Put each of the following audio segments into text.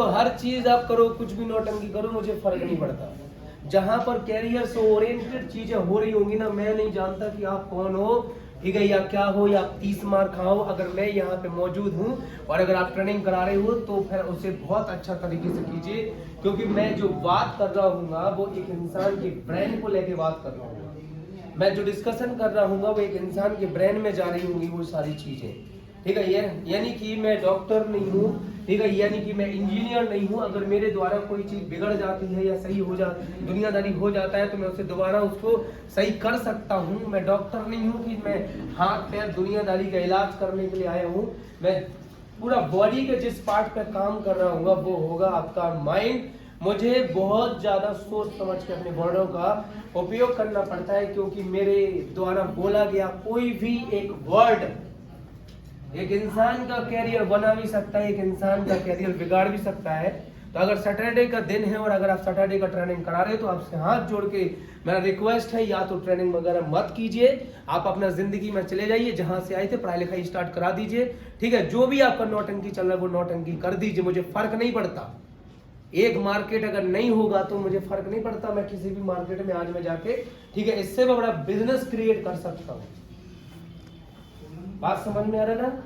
जो हर चीज आप करो, कुछ भी नौटंकी करो, मुझे फर्क नहीं पड़ता। जहां पर कैरियर से ओरिएंटेड चीजें हो रही होंगी ना, मैं नहीं जानता कि आप कौन हो, ठीक है, या क्या हो, या आप 30 मार खाओ, अगर मैं यहाँ पे मौजूद हूँ और अगर आप ट्रेनिंग करा रहे हो तो फिर उसे बहुत अच्छा तरीके से कीजिए, क्योंकि मैं जो बात कर रहा हूँ वो एक इंसान के ब्रेन को लेके बात कर रहा हूँ। मैं जो डिस्कशन कर रहा हूँ वो एक इंसान के ब्रेन में जा रही होंगी वो सारी चीजें, ठीक है। यानी कि मैं डॉक्टर नहीं हूँ, ठीक है, यानी कि मैं इंजीनियर नहीं हूँ। अगर मेरे द्वारा कोई चीज बिगड़ जाती है या सही हो जाती, दुनियादारी हो जाता है, तो मैं उसे दोबारा उसको सही कर सकता हूँ। मैं डॉक्टर नहीं हूँ कि मैं हाथ पैर दुनियादारी का इलाज करने के लिए आया हूँ। मैं पूरा बॉडी के जिस पार्ट पे काम कर रहा हूँ वो होगा आपका माइंड। मुझे बहुत ज्यादा सोच समझ के अपने वर्डों का उपयोग करना पड़ता है, क्योंकि मेरे द्वारा बोला गया कोई भी एक वर्ड एक इंसान का कैरियर बना भी सकता है, एक इंसान का कैरियर बिगाड़ भी सकता है। तो अगर सैटरडे का दिन है और अगर आप सैटरडे का ट्रेनिंग करा रहे हो तो आपसे हाथ जोड़ के मेरा रिक्वेस्ट है, या तो ट्रेनिंग वगैरह मत कीजिए, आप अपना जिंदगी में चले जाइए, जहां से आए थे पढ़ाई लिखाई स्टार्ट करा दीजिए, ठीक है। जो भी आपका नौटंकी चल रहा है वो नौटंकी कर दीजिए, मुझे फर्क नहीं पड़ता। एक मार्केट अगर नहीं होगा तो मुझे फर्क नहीं पड़ता, मैं किसी भी मार्केट में आज में जाके, ठीक है, इससे मैं बड़ा बिजनेस क्रिएट कर सकता हूँ। बात समझ में आ रहा है ना।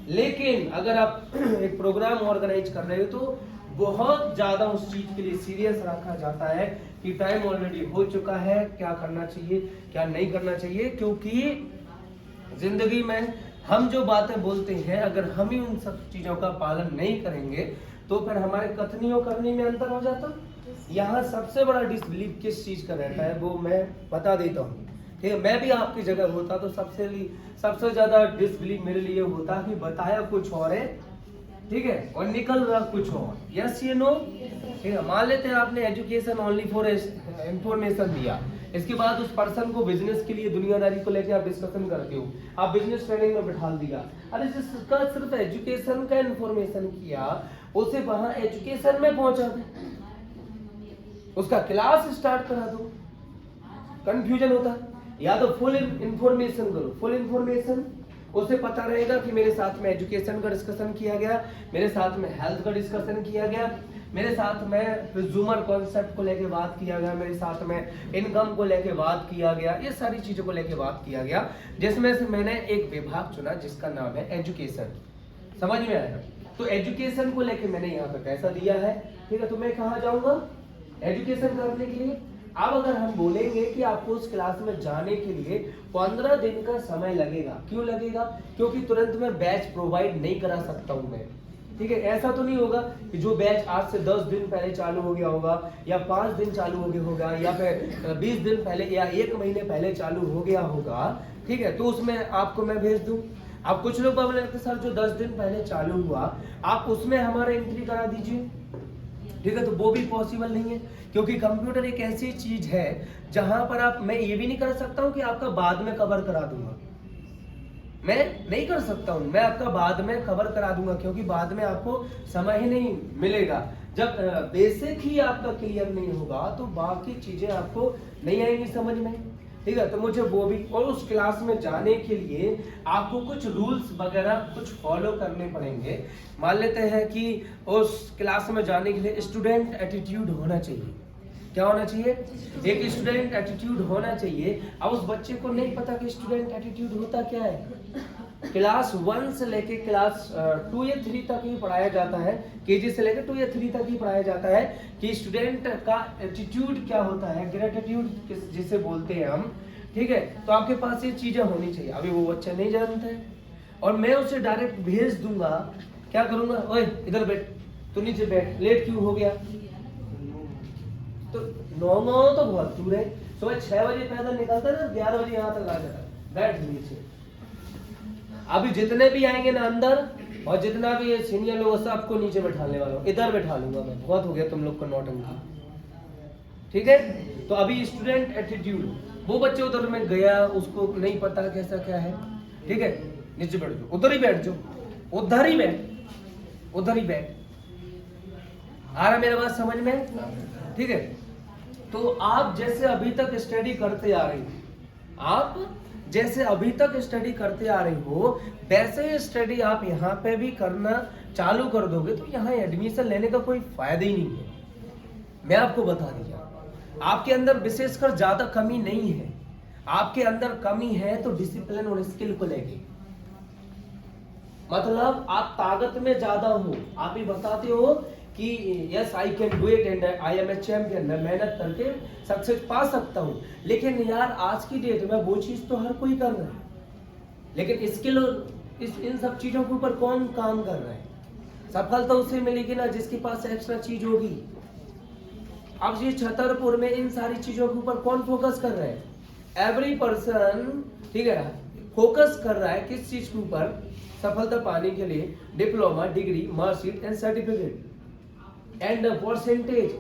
लेकिन अगर आप एक प्रोग्राम ऑर्गेनाइज कर रहे हो तो बहुत ज्यादा उस चीज के लिए सीरियस रखा जाता है कि टाइम ऑलरेडी हो चुका है, क्या करना चाहिए क्या नहीं करना चाहिए, क्योंकि जिंदगी में हम जो बातें बोलते हैं अगर हम ही उन सब चीजों का पालन नहीं करेंगे तो फिर हमारे कथनी और करनी में अंतर हो जाता। यहाँ सबसे बड़ा डिसबिलीव किस चीज का रहता है वो मैं बता देता हूँ, ठीक है। मैं भी आपकी जगह होता तो सबसे ज्यादा डिसबिलीव मेरे लिए होता कि बताया कुछ और है, ठीक है, और निकल रहा कुछ और। यस ये नो, ठीक है। मान लेते हैं आपने एजुकेशन ओनली फॉर इंफॉर्मेशन दिया, इसके बाद उस पर्सन को बिजनेस के लिए दुनियादारी को लेकर आप डिस्कशन करते हो, आप बिजनेस ट्रेनिंग में बिठा दिया। अरे जिसका सिर्फ एजुकेशन का इंफॉर्मेशन किया उसे वहां एजुकेशन में पहुंचा दो, उसका क्लास स्टार्ट करा दो। कंफ्यूजन होता है, या तो फुल इंफॉर्मेशन करो, फुल इंफॉर्मेशन, उसे पता रहेगा कि मेरे साथ में एजुकेशन का डिस्कशन किया गया, मेरे साथ में हेल्थ का डिस्कशन किया गया, मेरे साथ में कंज्यूमर कॉन्सेप्ट को लेके बात किया गया, मेरे साथ में इनकम को लेके बात किया गया, ये सारी चीजों को लेके बात किया गया, जिसमें से मैंने एक विभाग चुना जिसका नाम है एजुकेशन। समझ में आया। तो एजुकेशन को लेके मैंने यहाँ पे पैसा दिया है, ठीक है। तो मैं कहाँ जाऊंगा एजुकेशन करने के लिए। अब अगर हम बोलेंगे कि आपको उस क्लास में जाने के लिए 15 दिन का समय लगेगा, क्यों लगेगा, क्योंकि तुरंत मैं बैच प्रोवाइड नहीं करा सकता हूं मैं, ठीक है। ऐसा तो नहीं होगा कि जो बैच आज से 10 दिन पहले चालू हो गया होगा या 5 दिन चालू हो गया होगा या फिर 20 दिन पहले या 1 महीने पहले चालू हो गया होगा, ठीक है, तो उसमें आपको मैं भेज दूं। अब कुछ लोग बोले कि सर जो 10 दिन पहले चालू हुआ आप उसमें हमारा एंट्री करा दीजिए, ठीक है। तो वो भी पॉसिबल नहीं है, क्योंकि कंप्यूटर एक ऐसी चीज है जहां पर आप, मैं ये भी नहीं कर सकता हूं कि आपका बाद में कवर करा दूंगा, मैं नहीं कर सकता हूं, मैं आपका बाद में कवर करा दूंगा, क्योंकि बाद में आपको समय ही नहीं मिलेगा। जब बेसिक ही आपका क्लियर नहीं होगा तो बाकी चीजें आपको नहीं आएंगी समझ में, ठीक है। तो मुझे वो भी, और उस क्लास में जाने के लिए आपको कुछ रूल्स वगैरह कुछ फॉलो करने पड़ेंगे। मान लेते हैं कि उस क्लास में जाने के लिए स्टूडेंट एटीट्यूड होना चाहिए। क्या होना चाहिए, एक स्टूडेंट एटीट्यूड होना चाहिए। अब उस बच्चे को नहीं पता कि स्टूडेंट एटीट्यूड होता क्या है। क्लास 1 से लेके क्लास 2 या 3 तक ही पढ़ाया जाता है, केजी से लेकर 2 या 3 तक ही पढ़ाया जाता है कि स्टूडेंट का एटीट्यूड क्या होता है, ग्रेटिट्यूड जिसे बोलते हैं हम, ठीक है। तो आपके पास ये चीजें होनी चाहिए। अभी वो बच्चा नहीं जानता है और मैं उसे डायरेक्ट भेज दूंगा, क्या करूंगा, ओए इधर बैठ, तू नीचे बैठ, लेट क्यों हो गया। तो 9 तो बहुत दूर है, सुबह 6 बजे पैदल निकलता है ना, 11 बजे यहाँ तक आ जाता है, बैठ नीचे। अभी जितने भी आएंगे ना अंदर और जितना भी ये सीनियर लोग सबको नीचे बैठाने वाला हूँ, इधर बैठा लूंगा मैं, बहुत हो गया तुम लोग का नौटंकी, ठीक है। तो अभी स्टूडेंट एटीट्यूड, वो बच्चे उधर में गया, उसको नहीं पता कैसा क्या है, ठीक है, नीचे बैठ जाओ, उधर ही बैठ जाओ, उधर ही बैठ, उधर ही बैठ। आ रहा मेरा बात समझ में, ठीक है। तो आप जैसे अभी तक स्टडी करते आ रहे हो, आप जैसे अभी तक स्टडी करते आ रही हो वैसे ही स्टडी आप यहाँ पे भी करना चालू कर दोगे तो यहाँ एडमिशन लेने का कोई फायदा ही नहीं है। मैं आपको बता दिया, आपके अंदर विशेषकर ज्यादा कमी नहीं है, आपके अंदर कमी है तो डिसिप्लिन और स्किल को लेके। मतलब आप ताकत में ज्यादा हो, आप ही बताते हो कि yes I can do it and I am a champion, मैं मेहनत करके सक्सेस पा सकता हूँ। लेकिन यार आज की डेट में वो चीज तो हर कोई कर रहा है, लेकिन स्किल और इन सब चीजों के ऊपर कौन काम कर रहा है? सफलता उसे मिलेगी ना जिसके पास एक्स्ट्रा चीज होगी। अब ये छतरपुर में इन सारी चीजों के ऊपर कौन फोकस कर रहा है? एवरी पर्सन, ठीक है, फोकस कर रहा है किस चीज के ऊपर? सफलता पाने के लिए diploma, degree, marksheet and certificate and percentage.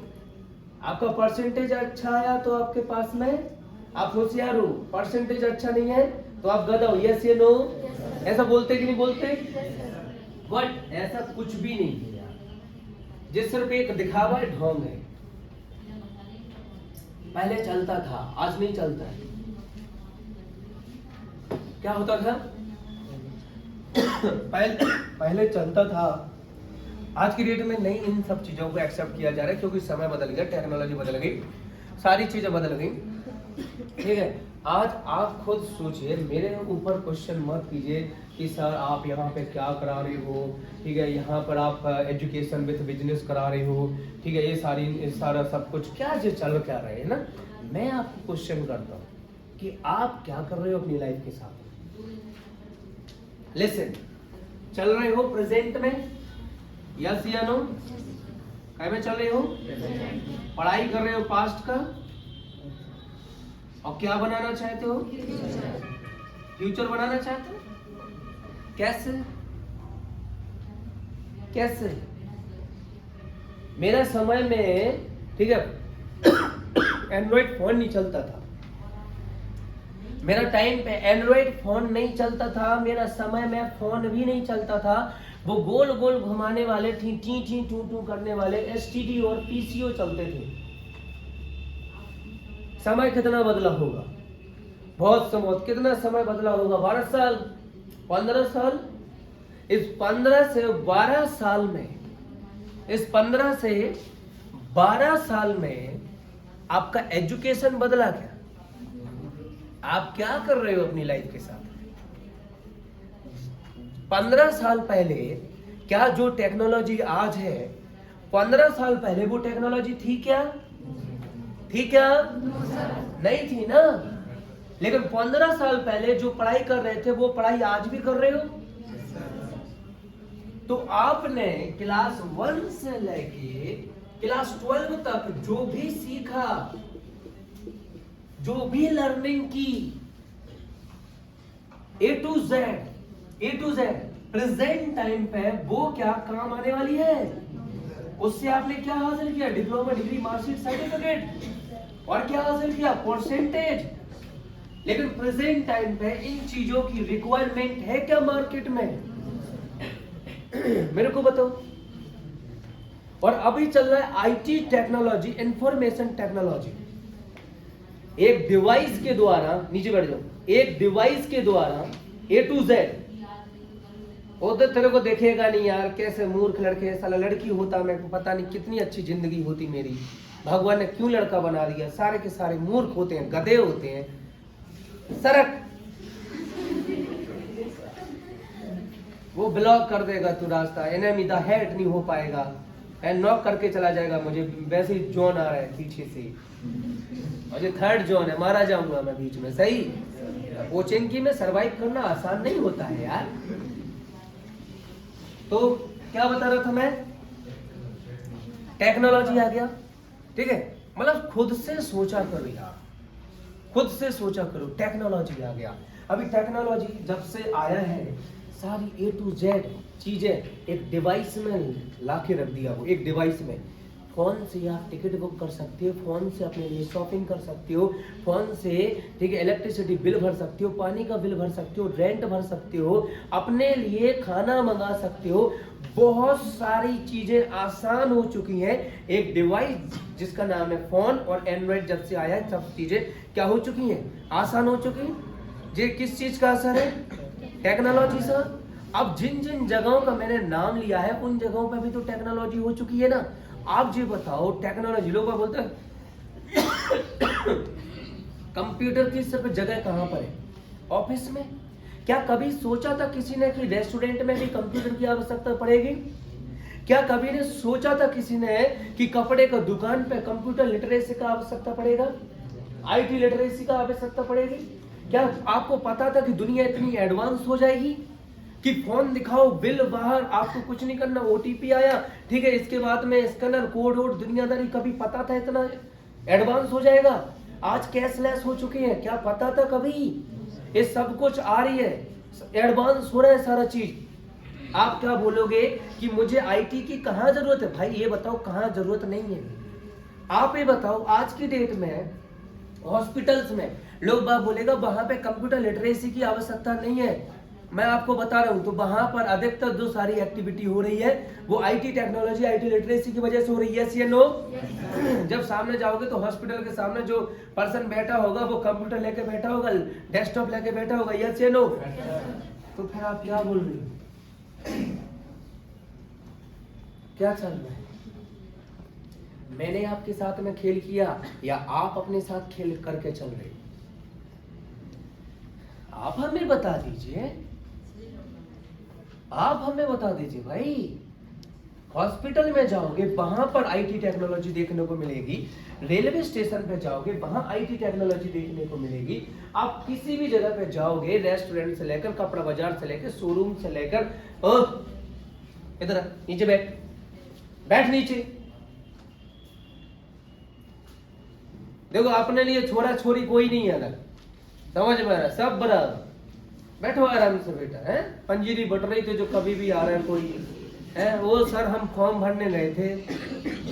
आपका परसेंटेज अच्छा आया तो आपके पास में आप होशियार हो, परसेंटेज अच्छा नहीं है तो आप गधा हो। यस या नो? ऐसा बोलते कि नहीं बोलते? बट ऐसा कुछ भी नहीं है यार, जिस सिर्फ एक दिखावा है, ढोंग है। पहले चलता था, आज नहीं चलता है। क्या होता था? पहले चलता था, आज की डेट में नहीं इन सब चीजों को एक्सेप्ट किया जा रहा है, क्योंकि समय बदल गया, टेक्नोलॉजी बदल गई, सारी चीजें बदल गई। ठीक है, आज आप खुद सोचिए, मेरे ऊपर क्वेश्चन मत कीजिए कि सर आप यहाँ पे क्या करा रहे हो, ठीक है, यहाँ पर आप एजुकेशन विद बिजनेस करा रहे हो, ठीक है, ये सारा सब कुछ क्या जो चल क्या रहे है ना। मैं आपको क्वेश्चन करता हूँ कि आप क्या कर रहे हो अपनी लाइफ के साथ। लिसन, चल रहे हो प्रेजेंट में? यस या नो? क्या में चल रहे हो? पढ़ाई कर रहे हो पास्ट का, और क्या बनाना चाहते हो? फ्यूचर बनाना चाहते हो। कैसे? कैसे? मेरा समय में, ठीक है, एंड्रॉइड फोन नहीं चलता था, मेरा टाइम पे एंड्रॉइड फोन नहीं चलता था, मेरा समय में फोन भी नहीं चलता था। वो गोल गोल घुमाने वाले टी टी टू टू करने वाले एसटीडी और पीसीओ चलते थे। समय कितना बदला होगा? बहुत समय, कितना समय बदला होगा? 12 साल, 15 साल। इस 15 से 12 साल में, इस 15 से 12 साल में आपका एजुकेशन बदला क्या? आप क्या कर रहे हो अपनी लाइफ के साथ? 15 साल पहले क्या जो टेक्नोलॉजी आज है, 15 साल पहले वो टेक्नोलॉजी थी क्या? थी क्या? नहीं थी ना। लेकिन 15 साल पहले जो पढ़ाई कर रहे थे वो पढ़ाई आज भी कर रहे हो। तो आपने क्लास 1 से लेके क्लास 12 तक जो भी सीखा, जो भी लर्निंग की, ए टू जेड प्रेजेंट टाइम पे वो क्या काम आने वाली है? उससे आपने क्या हासिल किया? डिप्लोमा, डिग्री, मार्कशीट, सर्टिफिकेट, और क्या हासिल किया? परसेंटेज। लेकिन प्रेजेंट टाइम पे इन चीजों की रिक्वायरमेंट है क्या मार्केट में? मेरे को बताओ। और अभी चल रहा है आईटी टेक्नोलॉजी, इंफॉर्मेशन टेक्नोलॉजी। एक डिवाइस के द्वारा, नीचे बैठ जाओ, एक डिवाइस के द्वारा ए टू जेड। वो तो तेरे को देखेगा नहीं यार, कैसे मूर्ख लड़के, साला लड़की होता मेरे को पता नहीं कितनी अच्छी जिंदगी होती मेरी, भगवान ने क्यों लड़का बना दिया। सारे के सारे मूर्ख होते हैं, गधे होते हैं। सरक, वो ब्लॉक कर देगा तू रास्ता, एनिमी द हेट नहीं हो पाएगा, एंड नॉक करके चला जाएगा। मुझे वैसे ही जोन आ रहा है पीछे से, और ये थर्ड जोन है, मारा जाऊंगा मैं बीच में। सही, कोचिंग में सरवाइव करना आसान नहीं होता है यार। तो क्या बता रहा था मैं? टेक्नोलॉजी आ गया, ठीक है, मतलब खुद से सोचा करो यार, खुद से सोचा करो। टेक्नोलॉजी आ गया। अभी टेक्नोलॉजी जब से आया है, सारी ए टू जेड चीजें एक डिवाइस में लाके रख दिया। वो एक डिवाइस में, फोन से आप टिकट बुक कर सकते हो, फोन से अपने लिए शॉपिंग कर सकते हो, फोन से, ठीक है, इलेक्ट्रिसिटी बिल भर सकते हो, पानी का बिल भर सकते हो, रेंट भर सकते हो, अपने लिए खाना मंगा सकते हो। बहुत सारी चीजें आसान हो चुकी हैं। एक डिवाइस जिसका नाम है फोन और एंड्रॉइड जब से आया है, सब चीजें क्या हो चुकी हैं? आसान हो चुकी हैं। ये किस चीज का असर है? टेक्नोलॉजी से। अब जिन जिन जगहों का मैंने नाम लिया है उन जगहों पर भी तो टेक्नोलॉजी हो चुकी है ना। आप जी बताओ, टेक्नोलॉजी, लोग बोलते हैं कंप्यूटर की सिर्फ जगह कहां पर है? ऑफिस में। क्या कभी सोचा था किसी ने कि रेस्टोरेंट में भी कंप्यूटर की आवश्यकता पड़ेगी? क्या कभी ने सोचा था किसी ने कि कपड़े का दुकान पे कंप्यूटर लिटरेसी का आवश्यकता पड़ेगा, आईटी लिटरेसी का आवश्यकता पड़ेगी? क्या आपको पता था कि दुनिया इतनी एडवांस हो जाएगी कि फोन दिखाओ, बिल बाहर, आपको कुछ नहीं करना, ओटीपी आया, ठीक है, इसके बाद में स्कैनर, कोड वोड, दुनियादारी, कभी पता था इतना एडवांस हो जाएगा? आज कैशलेस हो चुके हैं, क्या पता था कभी? ये सब कुछ आ रही है, एडवांस हो रहा है सारा चीज। आप क्या बोलोगे कि मुझे आईटी की कहां जरूरत है? भाई ये बताओ कहां जरूरत नहीं है। आप ये बताओ, आज की डेट में हॉस्पिटल्स में लोग बात बोलेगा वहां पे कंप्यूटर लिटरेसी की आवश्यकता नहीं है। मैं आपको बता रहा हूं, तो वहां पर अधिकतर जो सारी एक्टिविटी हो रही है वो आईटी टेक्नोलॉजी, आईटी लिटरेसी की वजह से हो रही है। यस या नो? जब सामने जाओगे तो हॉस्पिटल के सामने जो पर्सन बैठा होगा वो कंप्यूटर लेके बैठा होगा, डेस्कटॉप लेके बैठा होगा। यस या नो? तो फिर आप क्या बोल रहे हो? क्या चल रहा है? मैंने आपके साथ में खेल किया या आप अपने साथ खेल करके चल रहे? आप हमें बता दीजिए, आप हमें बता दीजिए भाई। हॉस्पिटल में जाओगे वहां पर आईटी टेक्नोलॉजी देखने को मिलेगी, रेलवे स्टेशन पे जाओगे वहां आईटी टेक्नोलॉजी देखने को मिलेगी, आप किसी भी जगह पे जाओगे, रेस्टोरेंट से लेकर, कपड़ा बाजार से लेकर, शोरूम से लेकर, इधर नीचे बैठ, बैठ नीचे। देखो अपने लिए छोरा छोरी कोई नहीं है अलग, समझ में आ रहा? सब बराबर। बैठो आराम से बेटा, है पंजीरी बट रही थी जो कभी भी आ रहा है कोई है। वो सर हम फॉर्म भरने गए थे,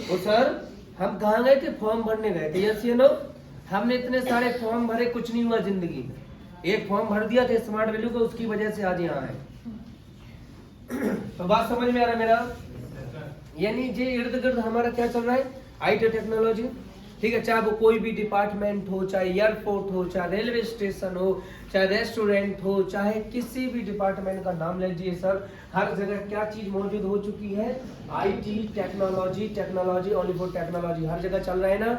वो सर हम कहाँ गए थे? फॉर्म भरने गए थे। यस या नो? हमने इतने सारे फॉर्म भरे, कुछ नहीं हुआ जिंदगी में। एक फॉर्म भर दिया था स्मार्ट वैल्यू का, उसकी वजह से आज यहाँ है। तो बात समझ में आ रहा है मेरा? यानी जे इर्द गिर्द हमारा क्या चल रहा है? आईटी टेक्नोलॉजी, ठीक है। चाहे वो कोई भी डिपार्टमेंट हो, चाहे एयरपोर्ट हो, चाहे रेलवे स्टेशन हो, चाहे रेस्टोरेंट हो, चाहे किसी भी डिपार्टमेंट का नाम ले लीजिए सर, हर जगह क्या चीज मौजूद हो चुकी है? IT technology, technology, only for technology, हर जगह चल रहा है ना?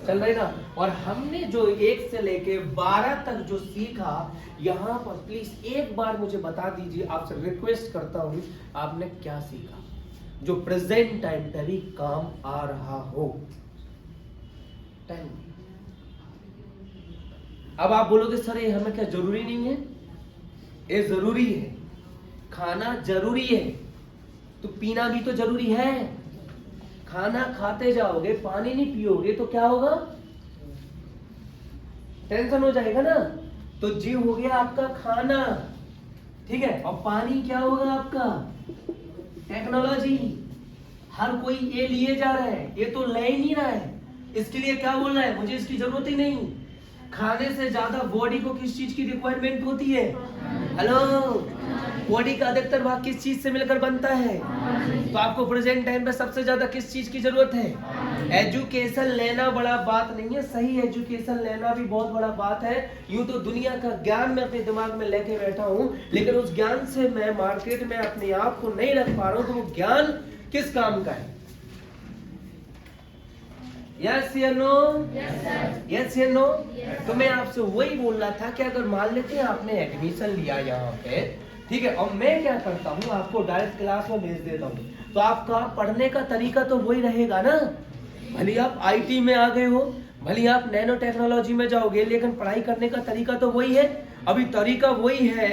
चल रहा है ना? और हमने जो 1 से लेके 12 तक जो सीखा, यहाँ पर प्लीज एक बार मुझे बता दीजिए, आपसे रिक्वेस्ट करता हूँ, आपने क्या सीखा जो प्रेजेंट टाइम पे भी काम आ रहा हो? टाइम। अब आप बोलोगे सर ये हमें क्या जरूरी नहीं है? ये जरूरी है, खाना जरूरी है, तो पीना भी तो जरूरी है। खाना खाते जाओगे, पानी नहीं पियोगे तो क्या होगा? टेंशन हो जाएगा ना। तो जीव हो गया आपका खाना, ठीक है, और पानी क्या होगा आपका? टेक्नोलॉजी। हर कोई ये लिए जा रहा है, ये तो ले ही नहीं रहा है। इसके लिए क्या बोल रहा है? मुझे इसकी जरूरत ही नहीं। खाने से ज्यादा बॉडी को किस चीज की रिक्वायरमेंट होती है? हेलो, बॉडी का अधिकतर भाग किस चीज से मिलकर बनता है? तो आपको प्रेजेंट टाइम पे सबसे ज्यादा किस चीज की जरूरत है? एजुकेशन लेना बड़ा बात नहीं है, सही एजुकेशन लेना भी बहुत बड़ा बात है। यूं तो दुनिया का ज्ञान मैं अपने दिमाग में लेके बैठा हूं, लेकिन उस ज्ञान से मैं मार्केट में अपने आप को नहीं रख पा रहा हूं, तो वो ज्ञान किस काम का है? यस या नो? यस या नो? तो मैं आपसे वही बोल रहा था कि अगर मान लेते हैं आपने एडमिशन लिया यहाँ पे, ठीक है, और मैं क्या करता हूँ, आपको डायरेक्ट क्लास में भेज देता हूँ, तो आपका पढ़ने का तरीका तो वही रहेगा ना। भले आप आईटी में आ गए हो, भले आप नैनो टेक्नोलॉजी में जाओगे, लेकिन पढ़ाई करने का तरीका तो वही है। अभी तरीका वही है,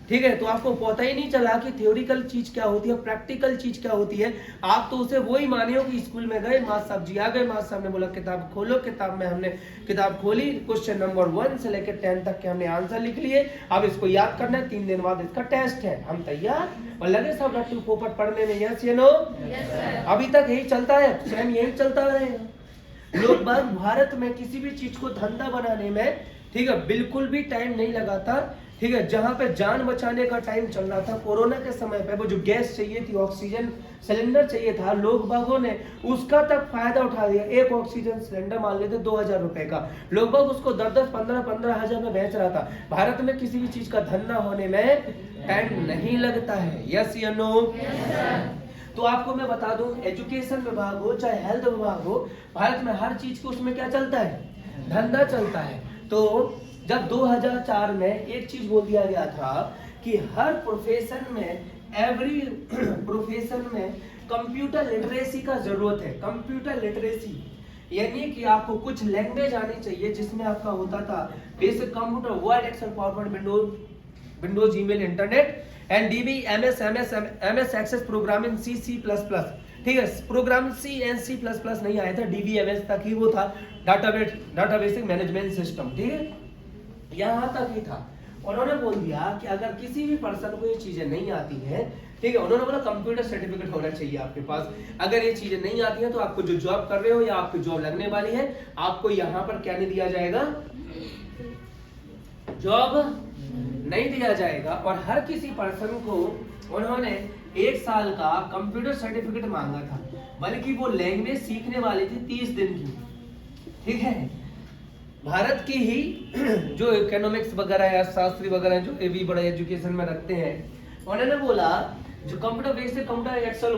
ठीक है, तो आपको पता ही नहीं चला कि थ्योरिकल चीज क्या होती है, प्रैक्टिकल चीज क्या होती है। आप तो उसे वही माने हो कि स्कूल में गए, मास्टर साहब जी आ गए, मास्टर साहब ने बोला किताब खोलो, किताब में हमने किताब खोली, क्वेश्चन नंबर 1 से लेकर 10 तक के हमने आंसर लिख लिए, अब इसको याद करना है, 3 दिन बाद इसका टेस्ट है, हम तैयार। और लगे सब रट्टू पोपट पढ़ने में। यस या नो? अभी तक यही चलता है, सेम यही चलता रहेगा। लोग बाग भारत में किसी भी चीज को धंधा बनाने में, ठीक है, बिल्कुल भी टाइम नहीं लगाता, ठीक है। जहां पे जान बचाने का टाइम चल रहा था कोरोना के समय पे, वो जो गैस चाहिए थी, ऑक्सीजन सिलेंडर चाहिए था, लोग बागों ने उसका तक फायदा उठा दिया। एक ऑक्सीजन सिलेंडर मान लेते 2000 रुपए का, लोग बाग उसको 10-10, 15-15 हजार में बेच रहा था। भारत में किसी भी चीज का धंधा होने में टाइम नहीं लगता है। यस या नो? तो आपको मैं बता दूं, एजुकेशन विभाग हो चाहे हेल्थ विभाग हो, भारत में हर चीज को उसमें क्या चलता है, धंधा चलता है। तो जब 2004 में एक चीज बोल दिया गया था कि हर प्रोफेशन में, एवरी प्रोफेशन में कंप्यूटर लिटरेसी का जरूरत है। कंप्यूटर लिटरेसी यानी कि आपको कुछ लैंग्वेज आनी चाहिए, जिसमें आपका होता था basic computer, Word, Excel, PowerPoint, Windows, email, internet and DB, MS Access, programming, C++। ठीक है, प्रोग्राम C एंड C++ नहीं आया था, DBMS तक ही वो था, डाटाबेस मैनेजमेंट सिस्टम। ठीक है, यहाँ तक ही था। उन्होंने बोल दिया कि अगर किसी भी पर्सन को ये चीजें नहीं आती हैं, ठीक है, उन्होंने बोला कंप्यूटर सर्टिफिकेट होना चाहिए आपके पास। अगर ये चीजें नहीं आती हैं तो आपको जो जॉब कर रहे हो या आपकी जॉब लगने वाली है, आपको यहाँ पर क्या नहीं दिया जाएगा, जॉब नहीं दिया जाएगा। और हर किसी पर्सन को उन्होंने 1 साल का कंप्यूटर सर्टिफिकेट मांगा था, बल्कि वो लैंग्वेज सीखने वाली थी 30 दिन की। ठीक है, भारत की ही जो इकोनॉमिक्स वगैरह या शास्त्री वगैरह जो भी बड़ा एजुकेशन में रखते हैं, उन्होंने बोला जो computer basic, computer, Excel,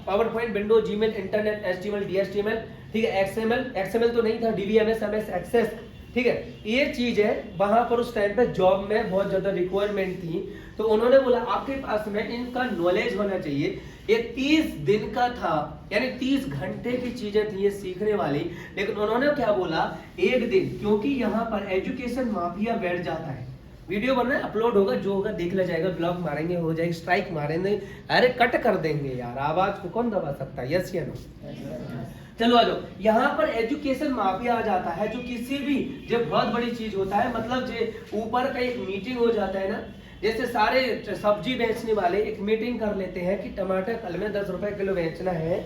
PowerPoint, Windows, Gmail, internet, HTML, DHTML, ठीक है, XML तो नहीं था, DBMS, MS एक्सेस। ठीक है, ये चीज है, वहां पर उस टाइम पे जॉब में बहुत ज्यादा रिक्वायरमेंट थी। तो उन्होंने बोला आपके पास में इनका नॉलेज होना चाहिए। ये 30 दिन का था, यानी 30 घंटे की चीजें थी ये सीखने वाली। लेकिन उन्होंने क्या बोला, 1 दिन, क्योंकि यहाँ पर एजुकेशन माफिया बैठ जाता है। वीडियो बन रहा है, अपलोड होगा, जो होगा देख लिया जाएगा, ब्लॉक मारेंगे, हो जाएगी, स्ट्राइक मारेंगे, अरे कट कर देंगे यार, आवाज को कौन दबा सकता है? यस या नो? चलो आ जाओ, यहाँ पर एजुकेशन माफिया आ जाता है, जो किसी भी जो बहुत बड़ी चीज होता है, मतलब जो ऊपर का एक मीटिंग हो जाता है ना, जैसे सारे सब्जी बेचने वाले एक मीटिंग कर लेते हैं कि टमाटर कल में 10 रुपए किलो बेचना है।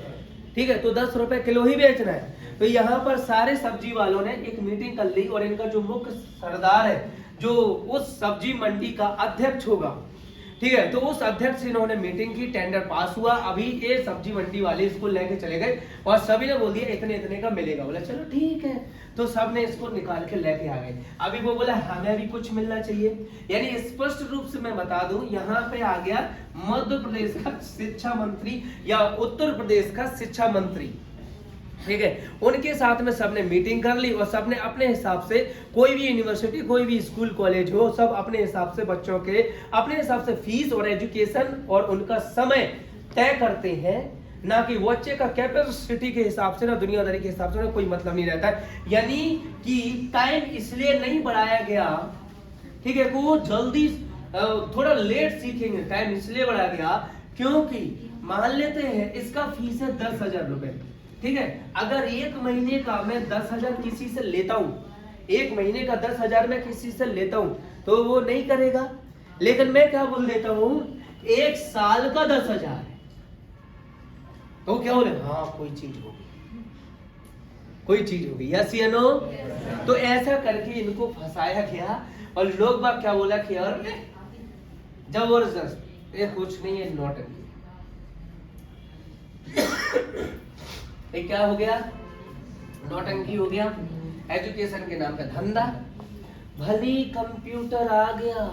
ठीक है, तो 10 रुपए किलो ही बेचना है। तो यहाँ पर सारे सब्जी वालों ने एक मीटिंग कर ली, और इनका जो मुख्य सरदार है, जो उस सब्जी मंडी का अध्यक्ष होगा, ठीक है, तो उस अध्यक्ष से इन्होंने मीटिंग की, टेंडर पास हुआ। अभी ये सब्जी मंडी वाले इसको लेके चले गए और सभी ने बोल दिया इतने इतने का मिलेगा। बोला चलो ठीक है, तो सब ने इसको निकाल के लेके आ गए। अभी वो बोला हमें भी कुछ मिलना चाहिए। यानी स्पष्ट रूप से मैं बता दूं, यहाँ पे आ गया मध्य प्रदेश का शिक्षा मंत्री या उत्तर प्रदेश का शिक्षा मंत्री। ठीक है, उनके साथ में सबने मीटिंग कर ली और सबने अपने हिसाब से, कोई भी यूनिवर्सिटी, कोई भी स्कूल कॉलेज हो, सब अपने हिसाब से बच्चों के अपने हिसाब से फीस और एजुकेशन और उनका समय तय करते हैं, ना कि बच्चे का कैपेसिटी के हिसाब से, ना दुनियादारी के हिसाब से, ना कोई मतलब नहीं रहता है। यानी कि टाइम इसलिए नहीं बढ़ाया गया, ठीक है, वो जल्दी थोड़ा लेट सीखेंगे, टाइम इसलिए बढ़ाया गया क्योंकि मान लेते हैं इसका फीस है 10,000 रुपए। ठीक है, अगर 1 महीने का मैं 10,000 किसी से लेता हूं, 1 महीने का 10,000 मैं किसी से लेता हूं, तो वो नहीं करेगा। लेकिन मैं क्या बोल देता हूं, 1 साल का 10,000 है, तो क्या बोले, हाँ कोई चीज होगी, कोई चीज होगी। यस या नो? तो ऐसा करके इनको फंसाया गया और लोग बाग क्या बोला कि यार जबरदस्त, ये कुछ नहीं है, नौटंकी। क्या हो गया, नौटंकी हो गया, एजुकेशन के नाम पे धंधा। भली कंप्यूटर आ गया,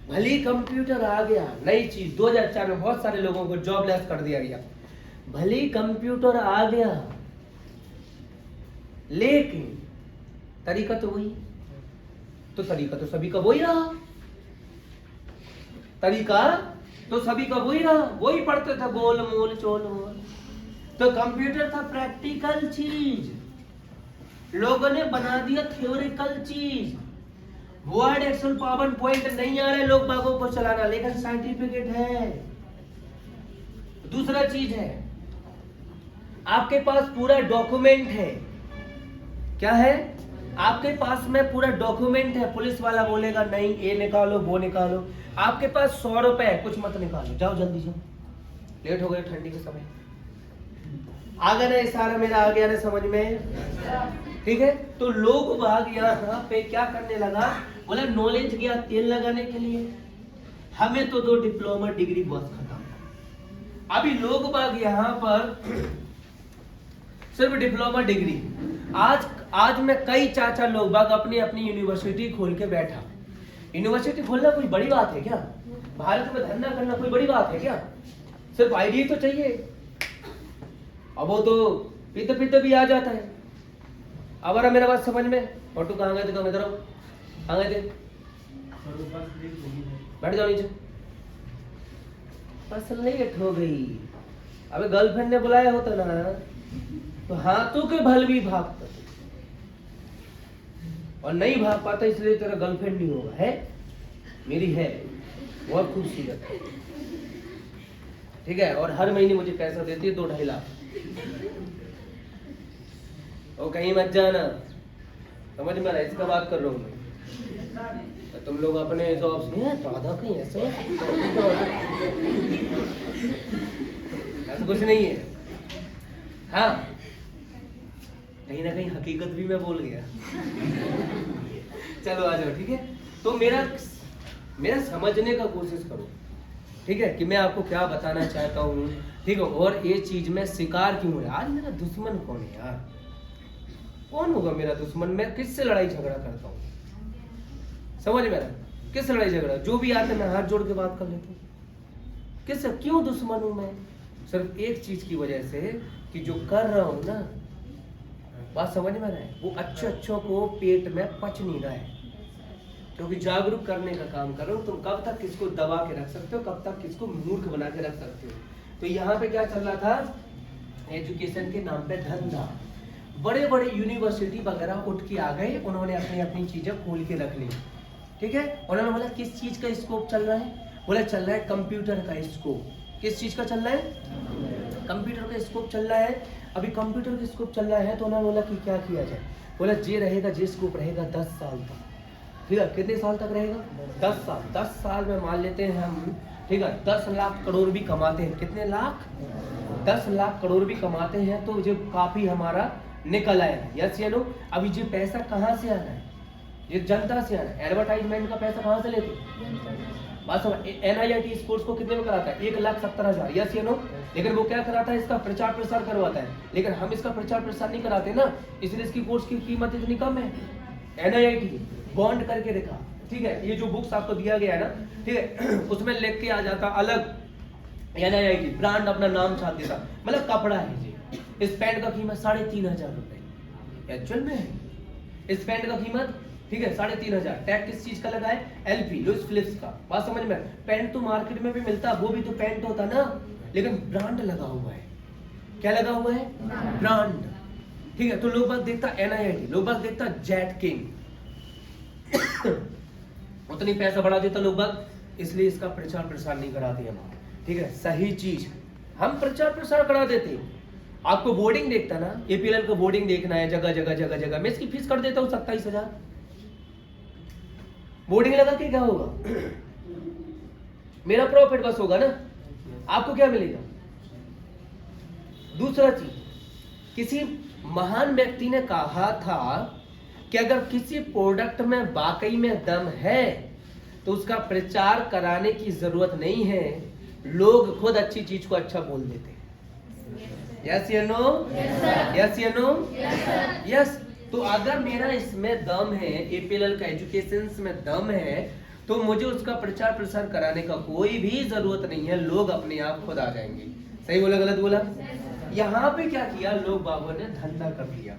भली कंप्यूटर आ गया, नई चीज 2004 में बहुत सारे लोगों को जॉबलेस कर दिया गया। भली कंप्यूटर आ गया, लेकिन तरीका तो वही, तो तरीका तो सभी का वही रहा, तरीका तो सभी का वही रहा, वही पढ़ते थे गोल मोल चोल मोल। तो कंप्यूटर था प्रैक्टिकल चीज, लोगों ने बना दिया थ्योरिकल चीज। वर्ड, एक्सेल, पावर पॉइंट नहीं आ रहे लोग बागों को चलाना, लेकिन सर्टिफिकेट है। दूसरा चीज है, आपके पास पूरा डॉक्यूमेंट है। क्या है? आपके पास में पूरा डॉक्यूमेंट है। पुलिस वाला बोलेगा नहीं, ये निकालो वो निकालो, आपके पास 100 रुपए है, कुछ मत निकालो, जाओ जल्दी जाओ, लेट हो गए, ठंडी के समय। आ गया ना इशारा मेरा, आ गया ना समझ में? ठीक है, तो लोग बाग यहाँ पे क्या करने लगा, बोला नॉलेज गया तेल लगाने के लिए, हमें तो 2 डिप्लोमा डिग्री बस खत्म। अभी लोग बाग यहाँ पर सिर्फ डिप्लोमा डिग्री। आज में कई चाचा लोग बाग अपनी अपनी यूनिवर्सिटी खोल के बैठा, यूनिवर्सिटी खोलना कोई बड़ी बात है क्या? भारत में धंधा करना कोई बड़ी बात है क्या? सिर्फ आइडिया तो चाहिए। अब वो तो पीते पीते भी आ जाता है। अब आ रहा मेरा बात समझ में? और तू कहाँ गए थे? इधर आओ, कहाँ गए थे? बैठ जाओ नीचे। बस लेट हो गई। अबे गर्लफ्रेंड ने बुलाया होता ना तो हाथों के भल भी भागता, और नहीं भाग पाता इसलिए तेरा गर्लफ्रेंड नहीं होगा। है मेरी है, बहुत खूबसूरत है, ठीक है, और हर महीने मुझे पैसा देती है 2-2.5 लाख। और कहीं मत जाना, समझ में आ रहा है? इसका बात कर रहा हूँ मैं। तुम लोग अपने जॉब से राधा कहीं ऐसे ऐसा कुछ नहीं है। हाँ, कहीं ना कहीं हकीकत भी मैं बोल गया। चलो आ जाओ, ठीक है। तो मेरा समझने का कोशिश करो, ठीक है, कि मैं आपको क्या बताना चाहता हूँ, ठीक है। और ये चीज में शिकार क्यों है? आज मेरा दुश्मन कौन है यार? कौन होगा मेरा दुश्मन? मैं किससे लड़ाई झगड़ा करता हूँ? समझ में? किस लड़ाई झगड़ा? जो भी आते मैं हाथ जोड़ के बात कर लेता हूँ। किससे? क्यों दुश्मन हूं मैं? सिर्फ एक चीज की वजह से कि जो कर रहा हूं ना, बात समझ में रहा है, वो अच्छों को पेट में पच नहीं रहा है, क्योंकि जागरूक करने का काम कर रहा हूं। तुम कब तक किसको दबा के रख सकते हो, कब तक किसको मूर्ख बना के रख सकते हो? तो यहाँ पे क्या चल रहा था? एजुकेशन के नाम पे धंधा। बड़े बड़े यूनिवर्सिटी वगैरह उठ के आ गए, उन्होंने अपनी अपनी चीजें खोल के रख ली, ठीक है। उन्होंने बोला किस चीज का स्कोप चल रहा है? बोला चल रहा है कंप्यूटर का स्कोप। किस चीज का चल रहा है? कंप्यूटर का स्कोप चल रहा है। अभी कंप्यूटर का स्कोप चल रहा है तो उन्होंने बोला कि क्या किया जाए? बोला जे रहेगा, जे स्कोप रहेगा 10 साल तक, ठीक है। कितने साल तक रहेगा? 10 साल। 10 साल में मान लेते हैं हम, ठीक है, 10 लाख करोड़ भी कमाते हैं। कितने लाख? 10 लाख करोड़ भी कमाते हैं, तो जो काफी हमारा निकल आया। यस या नो? अभी ये पैसा कहाँ से आ रहा है? ये जनता से आ रहा है। एडवर्टाइजमेंट का पैसा कहाँ से लेते? बात समझ। NIIT स्पोर्ट्स को कितने में कराता है? 1,70,000। यस या नो? लेकिन वो क्या कराता है? इसका प्रचार प्रसार करवाता है। लेकिन हम इसका प्रचार प्रसार नहीं कराते ना, इसलिए इसकी कोर्स की कीमत इतनी कम है। NIIT बॉन्ड करके देखा, ठीक है। ये जो बुक्स आपको दिया गया है ना, ठीक है, उसमें लिख के आ जाता अलग NIIT ब्रांड, अपना नाम छाप देता। मतलब कपड़ा है जी। इस पैंट का कीमत 3,500 रुपए एक्चुअल में है। इस पैंट का कीमत, ठीक है, 3,500। टैग किस चीज का लगा है? LP, लुइस फिलिप्स का। बात समझ में? पैंट तो मार्केट में भी मिलता, वो भी तो पैंट होता ना, लेकिन ब्रांड लगा हुआ है। क्या लगा हुआ है? ब्रांड, ठीक है। तो लोग बात देखता NIIT, लोग बात देखता जेट किंग, उतनी पैसा बढ़ा देता लोग बात, इसलिए इसका प्रचार प्रसार नहीं कराते हम, ठीक है। सही चीज हम प्रचार प्रसार करा देते। आपको बोर्डिंग देखता ना, APLL का बोर्डिंग देखना है जगह जगह जगह जगह, मैं इसकी फीस कर देता हूँ 27,000। बोर्डिंग लगा के क्या होगा? मेरा प्रॉफिट बस होगा ना, आपको क्या मिलेगा? दूसरा चीज, किसी महान व्यक्ति ने कहा था कि अगर किसी प्रोडक्ट में वाकई में दम है तो उसका प्रचार कराने की जरूरत नहीं है, लोग खुद अच्छी चीज को अच्छा बोल देते हैं। यस या नो? यस या नो? यस। तो अगर मेरा इसमें दम है, APLL का एजुकेशन में दम है, तो मुझे उसका प्रचार प्रसार कराने का कोई भी जरूरत नहीं है, लोग अपने आप खुद आ जाएंगे। सही बोला गलत बोला? यहाँ पे क्या किया लोग बाबू ने? धंधा कर लिया।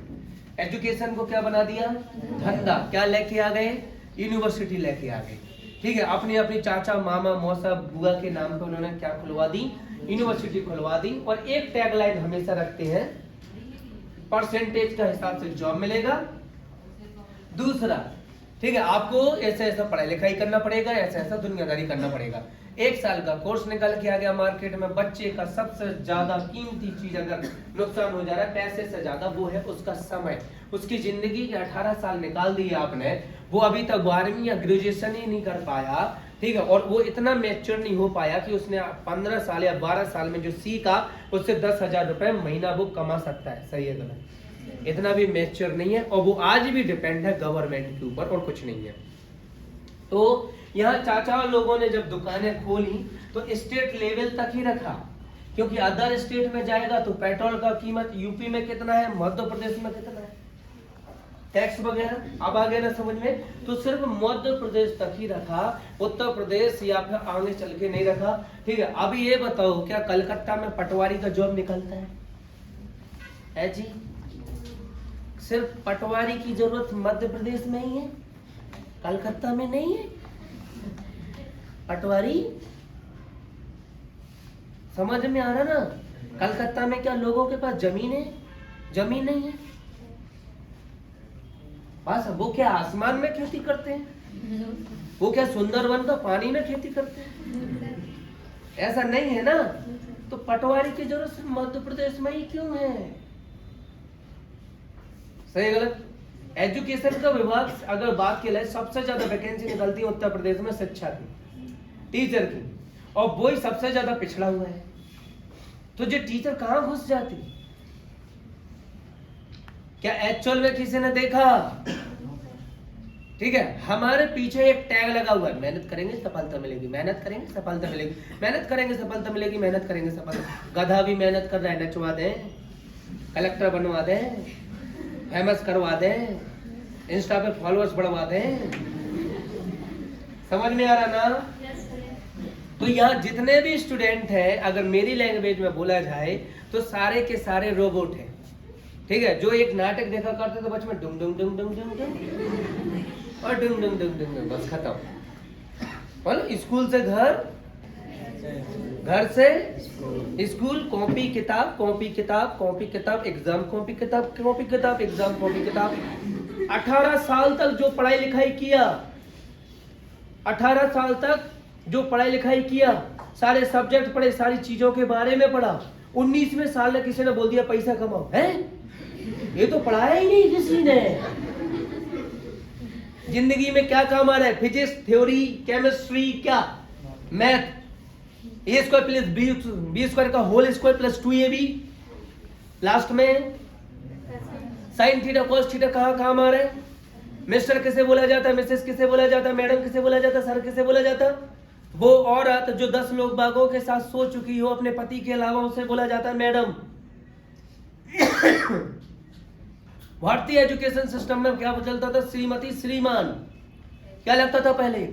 एजुकेशन को क्या बना दिया? धंधा। क्या लेके आ गए? यूनिवर्सिटी लेके आ गए, ठीक है। अपनी अपनी चाचा मामा मौसा बुआ के नाम पे उन्होंने क्या खुलवा दी? यूनिवर्सिटी खुलवा दी। और एक टैगलाइन हमेशा रखते हैं, परसेंटेज का हिसाब से जॉब मिलेगा। दूसरा, ठीक है, आपको ऐसा ऐसा पढ़ाई लिखाई करना पड़ेगा, ऐसा ऐसा दुनियादारी करना पड़ेगा। 1 साल का कोर्स निकल के आ गया मार्केट में। बच्चे का सबसे ज्यादा कीमती चीज अगर नुकसान हो जा रहा है पैसे से ज्यादा, वो है उसका समय। उसकी जिंदगी के 18 साल निकाल दिए आपने, वो अभी तक 12वीं या ग्रेजुएशन ही नहीं कर पाया, ठीक है। और वो इतना मैच्योर नहीं हो पाया कि उसने 15 साल या 12 साल में जो सीखा उससे 10,000 रुपए महीना वो कमा सकता है। सही है गलत? इतना भी मैच्योर नहीं है, और वो आज भी डिपेंड है गवर्नमेंट के ऊपर, और कुछ नहीं है। तो यहाँ चाचा लोगों ने जब दुकानें खोली तो स्टेट लेवल तक ही रखा, क्योंकि अदर स्टेट में जाएगा तो पेट्रोल का कीमत यूपी में कितना है, मध्य प्रदेश में कितना है, टैक्स वगैरह। अब आ गया ना समझ में? तो सिर्फ मध्य प्रदेश तक ही रखा, उत्तर प्रदेश या फिर आगे चल के नहीं रखा। ठीक है, अब ये बताओ क्या कलकत्ता में पटवारी का जॉब निकलता है जी? सिर्फ पटवारी की जरूरत मध्य प्रदेश में ही है, कलकत्ता में नहीं है। पटवारी समझ में आ रहा ना? कलकत्ता में क्या लोगों के पास जमीन है? जमीन नहीं है। बस वो क्या आसमान में खेती करते हैं? वो क्या सुंदरवन का पानी में खेती करते हैं? ऐसा नहीं है ना। तो पटवारी की जरूरत सिर्फ मध्य प्रदेश में ही क्यों है? सही गलत? एजुकेशन का विभाग अगर बात की जाए, सबसे ज्यादा वैकेंसी निकलती है उत्तर प्रदेश में शिक्षा की, टीचर की, और वो ही सबसे ज्यादा पिछड़ा हुआ है। तो जो टीचर कहां घुस जाती? क्या एक्चुअल में किसी ने देखा? ठीक है, हमारे पीछे एक टैग लगा हुआ है, मेहनत करेंगे सफलता मिलेगी, मेहनत करेंगे सफलता मिलेगी, मेहनत करेंगे सफलता मिलेगी, मेहनत करेंगे सफलता। गधा भी मेहनत कर रहा है, नचवा दें, कलेक्टर बनवा दें, फेमस करवा दें, इंस्टा पे फॉलोअर्स बढ़वा दें। समझ में आ रहा ना? तो यहाँ जितने भी स्टूडेंट हैं, अगर मेरी लैंग्वेज में बोला जाए तो सारे के सारे रोबोट हैं। ठीक है, जो एक नाटक देखा करते थे बचपन में, डुम डुम डुम डुम डुम डुम और डुम डुम डुम डुम, बस खत्म। बोलो स्कूल से घर, घर से स्कूल, कॉपी किताब, कॉपी किताब, कॉपी किताब, एग्जाम कॉपी किताब, कॉपी किताब, एग्जाम कॉपी किताब। 18 साल तक जो पढ़ाई लिखाई किया, 18 साल तक जो पढ़ाई लिखाई किया, सारे सब्जेक्ट पढ़े, सारी चीजों के बारे में पढ़ा, 19वें साल में किसी ने बोल दिया पैसा कमाओ, है? ये तो पढ़ाया ही नहीं किसी ने। जिंदगी में क्या काम आ रहा है? फिजिक्स, थ्योरी, केमिस्ट्री, क्या math, A square plus B square का whole square plus 2ab, last में साइन थीटा कॉस थीटा। कहाँ काम आ रहा है? मिस्टर किसे बोला जाता है, मिसेस किसे बोला जाता है, मैडम किसे बोला जाता है, सर किसे बोला जाता है? वो औरत जो 10 लोग बागों के साथ सो चुकी हो अपने पति के अलावा, उसे बोला जाता है मैडम। भारतीय एजुकेशन सिस्टम में क्या चलता था? श्रीमती, श्रीमान। क्या लगता था पहले?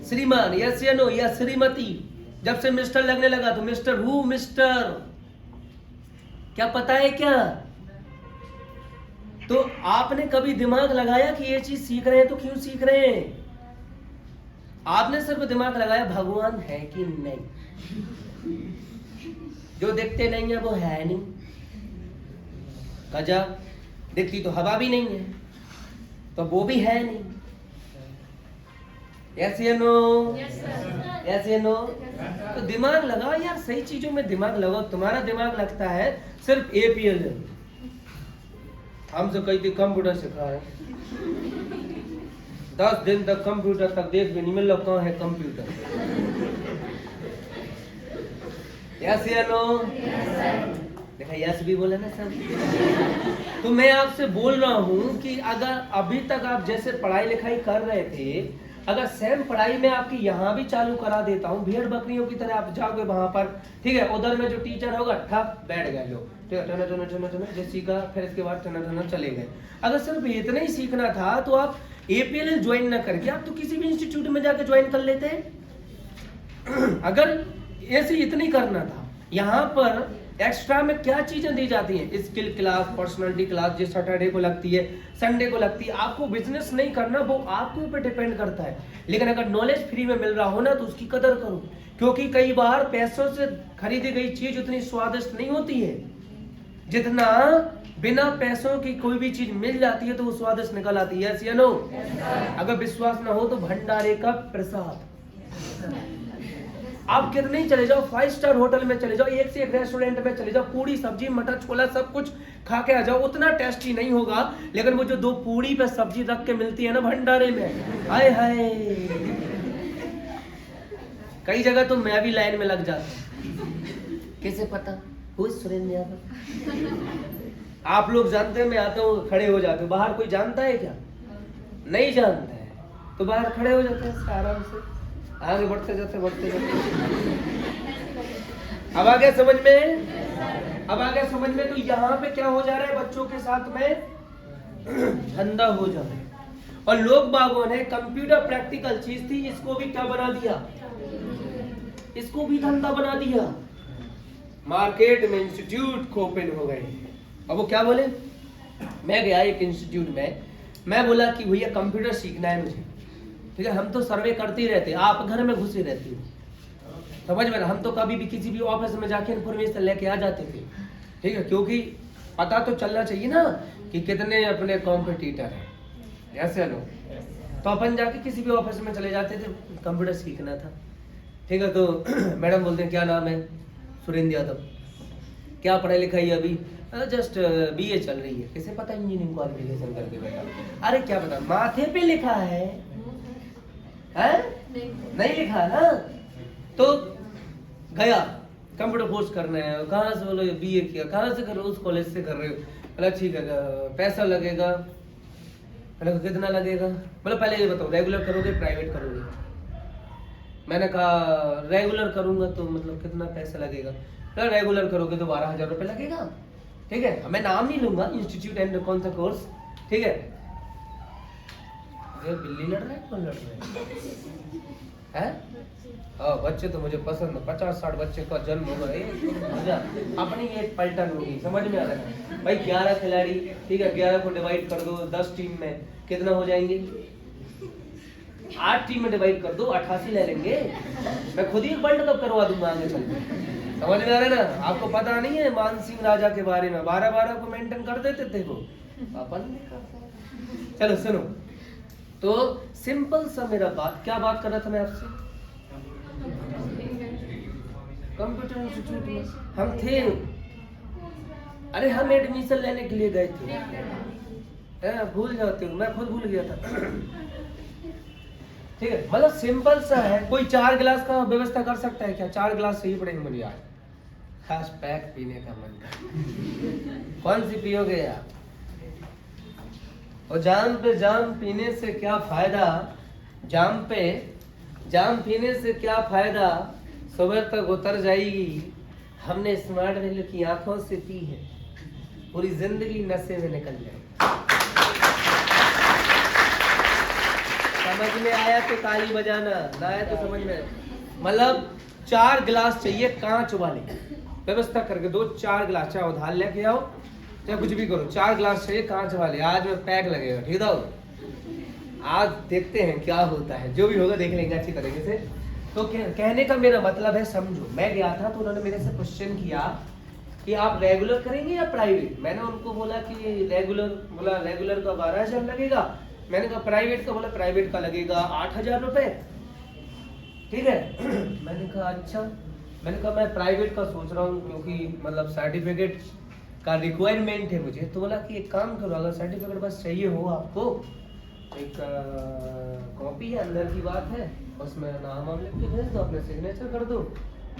श्रीमान, यस या नो, या श्रीमती। जब से मिस्टर लगने लगा तो मिस्टर हु, मिस्टर। क्या पता है क्या? तो आपने कभी दिमाग लगाया कि ये चीज सीख रहे हैं तो क्यों सीख रहे हैं? आपने सिर्फ दिमाग लगाया भगवान है कि नहीं। जो दिखते नहीं है वो है नहीं। गजब, दिखती तो हवा भी नहीं है, तो वो भी है नहीं। यस या नो? यस या नो? तो दिमाग लगाओ यार, सही चीजों में दिमाग लगाओ। तुम्हारा दिमाग लगता है सिर्फ APL। हमसे कई दिन कंप्यूटर सिखा है, 10 दिन तक कंप्यूटर तक देख भी नहीं मिल रहा कहाँ है कंप्यूटर। यस या नो? देखा यस भी बोला ना सब। तो मैं आपसे बोल रहा हूँ कि अगर अभी तक आप जैसे पढ़ाई लिखाई कर रहे थे, अगर सेम पढ़ाई में आपकी यहाँ भी चालू करा देता हूँ, भेड़ बकरियों की तरह आप जाओगे वहां पर, ठीक है, उधर में जो टीचर होगा ठप बैठ गए लोग, ठीक है, टना टना टना टना जो सीखा, फिर इसके बाद टना टना चले गए। अगर सिर्फ इतना ही सीखना था तो आप APL ज्वाइन ना करके आप तो किसी भी इंस्टीट्यूट में जाके ज्वाइन कर लेते। अगर ऐसे इतनी करना था, यहाँ पर एक्स्ट्रा में क्या चीजें दी जाती हैं? स्किल क्लास, पर्सनालिटी क्लास जो सैटरडे को लगती है, संडे को लगती है। आपको बिजनेस नहीं करना, वो आपके ऊपर डिपेंड करता है। लेकिन अगर नॉलेज फ्री में मिल रहा हो ना तो उसकी कदर करो, क्योंकि कई बार पैसों से खरीदी गई चीज उतनी स्वादिष्ट नहीं होती है जितना बिना पैसों की कोई भी चीज मिल जाती है तो वो स्वादिष्ट निकल आती है। यस या नो? अगर विश्वास ना हो तो भंडारे का प्रसाद। आप कितने ही चले जाओ, 5 स्टार होटल में चले जाओ, एक से एक रेस्टोरेंट में चले जाओ, पूरी सब्जी मटर छोला सब कुछ खा के आ जाओ, उतना टेस्टी नहीं होगा। लेकिन वो जो 2 पूड़ी पे सब्जी रख के मिलती है ना भंडारे में, हाय हाय, कई जगह तो मैं भी लाइन में लग जाता। कैसे पता? सुरेंद्र यादव। आप लोग जानते हैं, मैं आता हूँ खड़े हो जाते हो। बाहर कोई जानता है क्या? नहीं जानता है तो बाहर खड़े हो जाते हैं आराम से, आगे बढ़ते जाते बढ़ते जाते। अब आ गया समझ में? अब आ गया समझ में? तो यहाँ पे क्या हो जा रहा है बच्चों के साथ में? धंधा हो जाए। और लोग बागों ने कंप्यूटर प्रैक्टिकल चीज थी, इसको भी क्या बना दिया, इसको भी धंधा बना दिया। मार्केट में इंस्टीट्यूट ओपन हो गए। अब वो क्या बोले, मैं गया एक इंस्टीट्यूट में, मैं बोला कि भैया कंप्यूटर सीखना है मुझे, ठीक है। हम तो सर्वे करते ही रहते, आप घर में घुसे रहते हो, समझ में ना। हम तो कभी भी किसी भी ऑफिस में जाके इन्फॉर्मेशन लेके आ जाते थे, ठीक है, क्योंकि पता तो चलना चाहिए ना कि कितने अपने कॉम्पिटिटर हैं, ऐसे लोग। तो अपन जाके किसी भी ऑफिस में चले जाते थे, कंप्यूटर सीखना था, ठीक है। तो मैडम बोलते हैं क्या नाम है, सुरेंद्र यादव, क्या पढ़ाई लिखाई अभी, जस्ट बीए चल रही है। किसे पता इंजीनियरिंग क्वालिफिकेशन करके बैठा, अरे क्या पता माथे पे लिखा है, नहीं लिखा ना। तो गया कंप्यूटर कोर्स करना है, कहाँ से, बोलो बीए किया, कहाँ से कर रहे हो, उस कॉलेज से कर रहे हो। बोला ठीक है, पैसा लगेगा, मैंने कहा कितना लगेगा, बोला पहले ये बताओ रेगुलर करोगे प्राइवेट करोगे। मैंने कहा रेगुलर करूंगा तो मतलब कितना पैसा लगेगा, तो रेगुलर करोगे तो 12,000 रुपये लगेगा, ठीक है। मैं नाम नहीं लूंगा, इंस्टीट्यूट एंड कौन सा कोर्स, ठीक है। ये बिल्ली लड़ रहा है, कौन लड़ रहा है? हाँ बच्चे तो मुझे पसंद है, 50-60 बच्चे का जन्म होगा, मजा अपनी एक पलटन होगी, समझ में आ रहा है भाई। 11 खिलाड़ी, ठीक है, 11 को डिवाइड कर दो 10 टीम में, कितना हो जाएंगे, 8 टीम में डिवाइड कर दो, 88 ले लेंगे। मैं खुद ही वर्ल्ड कप करवा दूंगा आगे चल के, समझ में आ रहा है ना। आपको पता नहीं है मान सिंह राजा के बारे में, 12-12 को मेंटेन कर देते थे वो, अपन नहीं करते। चलो सुनो, तो सिंपल सा मेरा बात, क्या बात कर रहा था मैं आपसे, कंप्यूटर इंस्टीट्यूट में हम थे, अरे हम एडमिशन लेने के लिए गए थे, भूल जाते हो, मैं खुद भूल गया था, ठीक है। मतलब सिंपल सा है, कोई 4 गिलास का व्यवस्था कर सकता है क्या, 4 गिलास सही पड़ेंगे मुझे आज, खास पैक पीने का मन कर कौन सी पियोगे आप, और जाम पे जाम पीने से क्या फायदा, जाम पे जाम पीने से क्या फायदा, सुबह तक उतर जाएगी। हमने स्मार्ट वैल्यू की आंखों से पी है, पूरी जिंदगी नशे में निकल जाएगी। समझ में आया तो ताली बजाना, ना आया तो समझ में। मतलब 4 गिलास चाहिए कांच वाले, व्यवस्था करके दो, 4 गिलास, चाहे उधार लेके आओ चाहे कुछ भी करो, 4 गिलास चाहिए कांच वाले। आज में पैक लगेगा, ठीक है। आज देखते हैं क्या होता है, जो भी होगा देख लेंगे अच्छी तरीके से। तो कहने का मेरा मतलब है, समझो मैं गया था तो उन्होंने मेरे से क्वेश्चन किया कि आप रेगुलर करेंगे या प्राइवेट। मैंने उनको बोला कि रेगुलर, बोला रेगुलर का 12,000 लगेगा। मैंने कहा प्राइवेट का, बोला प्राइवेट का लगेगा 8,000 रुपए, ठीक है। मैंने कहा अच्छा, मैंने कहा मैं प्राइवेट का सोच रहा हूँ क्योंकि मतलब सर्टिफिकेट का रिक्वायरमेंट है मुझे। तो बोला कि एक काम करो, अगर सर्टिफिकेट बस चाहिए हो आपको, एक कॉपी है, अंदर की बात है, उसमें नाम वाम लिख के भेज दो, अपने सिग्नेचर कर दो,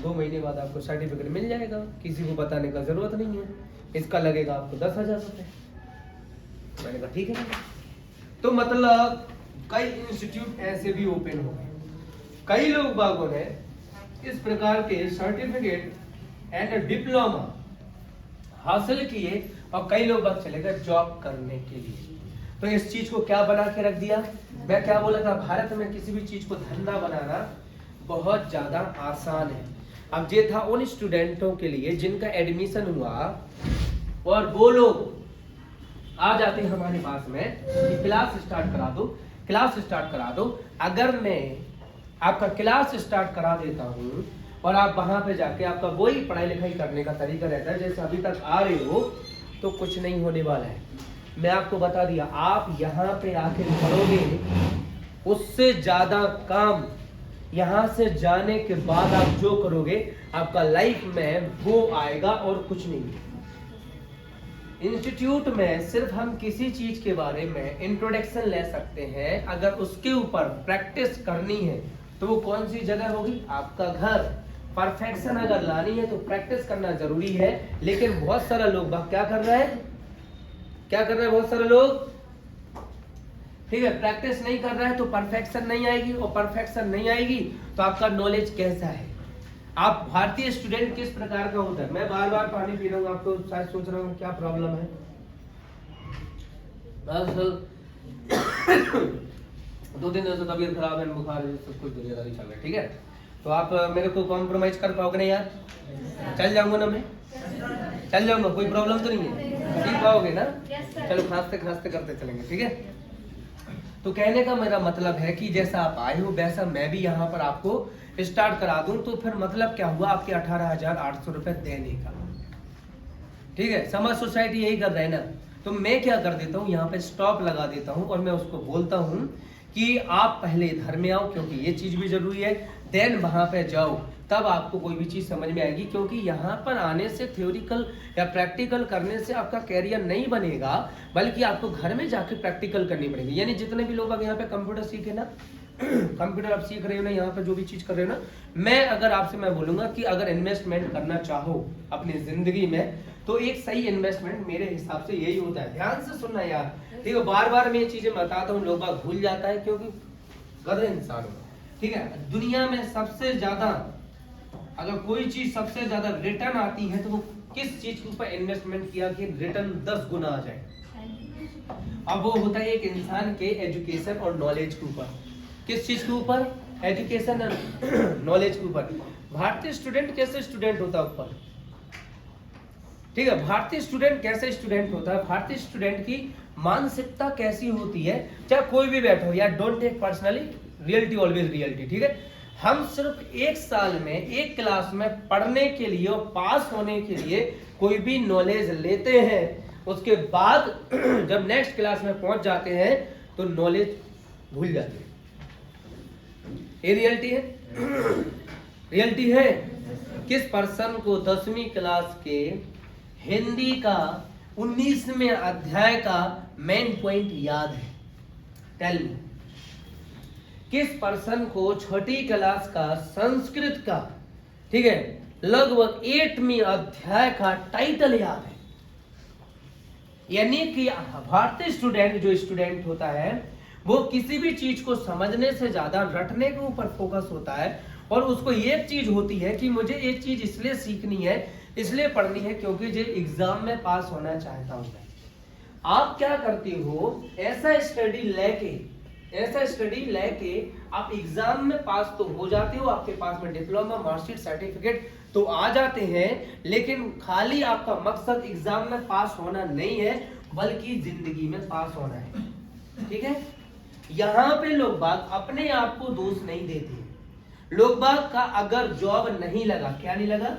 2 महीने बाद आपको सर्टिफिकेट मिल जाएगा, किसी को बताने का जरूरत नहीं है। इसका लगेगा आपको 10,000 रुपये। मैंने कहा ठीक है। तो मतलब कई इंस्टीट्यूट ऐसे भी ओपन हो गए, कई लोग बागों ने इस प्रकार के सर्टिफिकेट एंड डिप्लोमा हासिल किए, और कई लोग बाग चले गए जॉब करने के लिए। तो इस चीज को क्या बना के रख दिया, मैं क्या बोला था, भारत में किसी भी चीज को धंधा बनाना बहुत ज्यादा आसान है। अब ये था उन स्टूडेंटों के लिए जिनका एडमिशन हुआ और वो लोग आ जाते हैं हमारे पास में कि क्लास स्टार्ट करा दो, क्लास स्टार्ट करा दो। अगर मैं आपका क्लास स्टार्ट करा देता हूँ और आप वहां पे जाके आपका वही पढ़ाई लिखाई करने का तरीका रहता है जैसे अभी तक आ रहे हो, तो कुछ नहीं होने वाला है। मैं आपको बता दिया, आप यहाँ पे आके करोगे उससे ज्यादा काम यहाँ से जाने के बाद आप जो करोगे आपका लाइफ में वो आएगा और कुछ नहीं। इंस्टीट्यूट में सिर्फ हम किसी चीज के बारे में इंट्रोडक्शन ले सकते हैं, अगर उसके ऊपर प्रैक्टिस करनी है तो वो कौन सी जगह होगी, आपका घर। परफेक्शन अगर लानी है तो प्रैक्टिस करना जरूरी है। लेकिन बहुत सारा लोग क्या कर रहे हैं, क्या कर रहे हैं बहुत सारे लोग, ठीक है, प्रैक्टिस नहीं कर रहा है तो परफेक्शन नहीं आएगी, और परफेक्शन नहीं आएगी तो आपका नॉलेज कैसा है। आप भारतीय स्टूडेंट किस प्रकार का होता है, मैं बार बार पानी पी रहा हूँ, आप तो शायद सोच रहा हूँ क्या प्रॉब्लम है, दरअसल 2-3 दिनों से तबीयत खराब है, बुखार है, सब कुछ दुनियादारी चल रहा है, ठीक है। तो आप मेरे को कॉम्प्रोमाइज कर पाओगे ना यार? चल जाऊंगा ना मैं, चल जाऊंगा, कोई प्रॉब्लम तो नहीं है, ठीक पाओगे ना? चलो खांसते खांसते करते चलेंगे, ठीक है। तो कहने का मेरा मतलब है कि जैसा आप आए हो वैसा मैं भी यहाँ पर आपको स्टार्ट करा दूं, तो फिर मतलब क्या हुआ आपके 18,800 रुपए देने का, ठीक है। समाज सोसाइटी यही कर रहे हैं ना, तो मैं क्या कर देता हूँ यहाँ पे स्टॉप लगा देता हूँ और मैं उसको बोलता हूँ कि आप पहले इधर में आओ, क्योंकि ये चीज भी जरूरी है, देन वहां पे जाओ, तब आपको कोई भी चीज समझ में आएगी। क्योंकि यहाँ पर आने से थ्योरिकल या प्रैक्टिकल करने से आपका कैरियर नहीं बनेगा, बल्कि आपको घर में जाके प्रैक्टिकल करनी पड़ेगी। यानी जितने भी लोग अब यहाँ पे कंप्यूटर सीखे ना, कंप्यूटर आप सीख रहे हो ना, यहाँ पे जो भी चीज कर रहे हो ना, मैं अगर आपसे मैं बोलूंगा कि अगर इन्वेस्टमेंट करना चाहो अपनी जिंदगी में, तो एक सही इन्वेस्टमेंट मेरे हिसाब से यही होता है। ध्यान से सुनना यार, ठीक है। बार बार मैं ये चीजें बताता हूँ, लोग बाग भूल जाता है क्योंकि गधे इंसान हो, ठीक है। दुनिया में सबसे ज्यादा अगर कोई चीज सबसे ज्यादा रिटर्न आती है तो वो किस चीज के ऊपर इन्वेस्टमेंट किया कि रिटर्न 10 गुना आ जाए? अब वो होता है एक इंसान के एजुकेशन और नॉलेज के ऊपर। किस चीज के ऊपर? एजुकेशन और नॉलेज के ऊपर। भारतीय स्टूडेंट कैसे स्टूडेंट होता है ऊपर, ठीक है। भारतीय स्टूडेंट कैसे स्टूडेंट होता है, भारतीय स्टूडेंट की मानसिकता कैसी होती है, चाहे कोई भी बैठो यार, don't take personally, reality always reality, ठीक है। हम सिर्फ एक साल में एक क्लास में पढ़ने के लिए और पास होने के लिए कोई भी नॉलेज लेते हैं, उसके बाद जब नेक्स्ट क्लास में पहुंच जाते हैं तो नॉलेज भूल जाते हैं। ये रियलिटी है, रियलिटी है। किस पर्सन को 10वीं क्लास के हिंदी का 19वें अध्याय का मेन पॉइंट याद है? Tell me. किस पर्सन को 6ठी क्लास का संस्कृत का, ठीक है, लगभग 8वीं अध्याय का टाइटल याद है? यानी कि भारतीय स्टूडेंट जो स्टूडेंट होता है वो किसी भी चीज को समझने से ज्यादा रटने के ऊपर फोकस होता है, और उसको एक चीज होती है कि मुझे एक चीज इसलिए सीखनी है, इसलिए पढ़नी है क्योंकि जो एग्जाम में पास होना चाहता हूं मैं। आप क्या करते हो, ऐसा स्टडी लेके आप एग्जाम में पास तो हो जाते हो, आपके पास में डिप्लोमा मार्कशीट सर्टिफिकेट तो आ जाते हैं, लेकिन खाली आपका मकसद एग्जाम में पास होना नहीं है, बल्कि जिंदगी में पास होना है, ठीक है। यहाँ पे लोग बाग अपने आप को दोष नहीं देते। लोग बाग का अगर जॉब नहीं लगा, क्या नहीं लगा,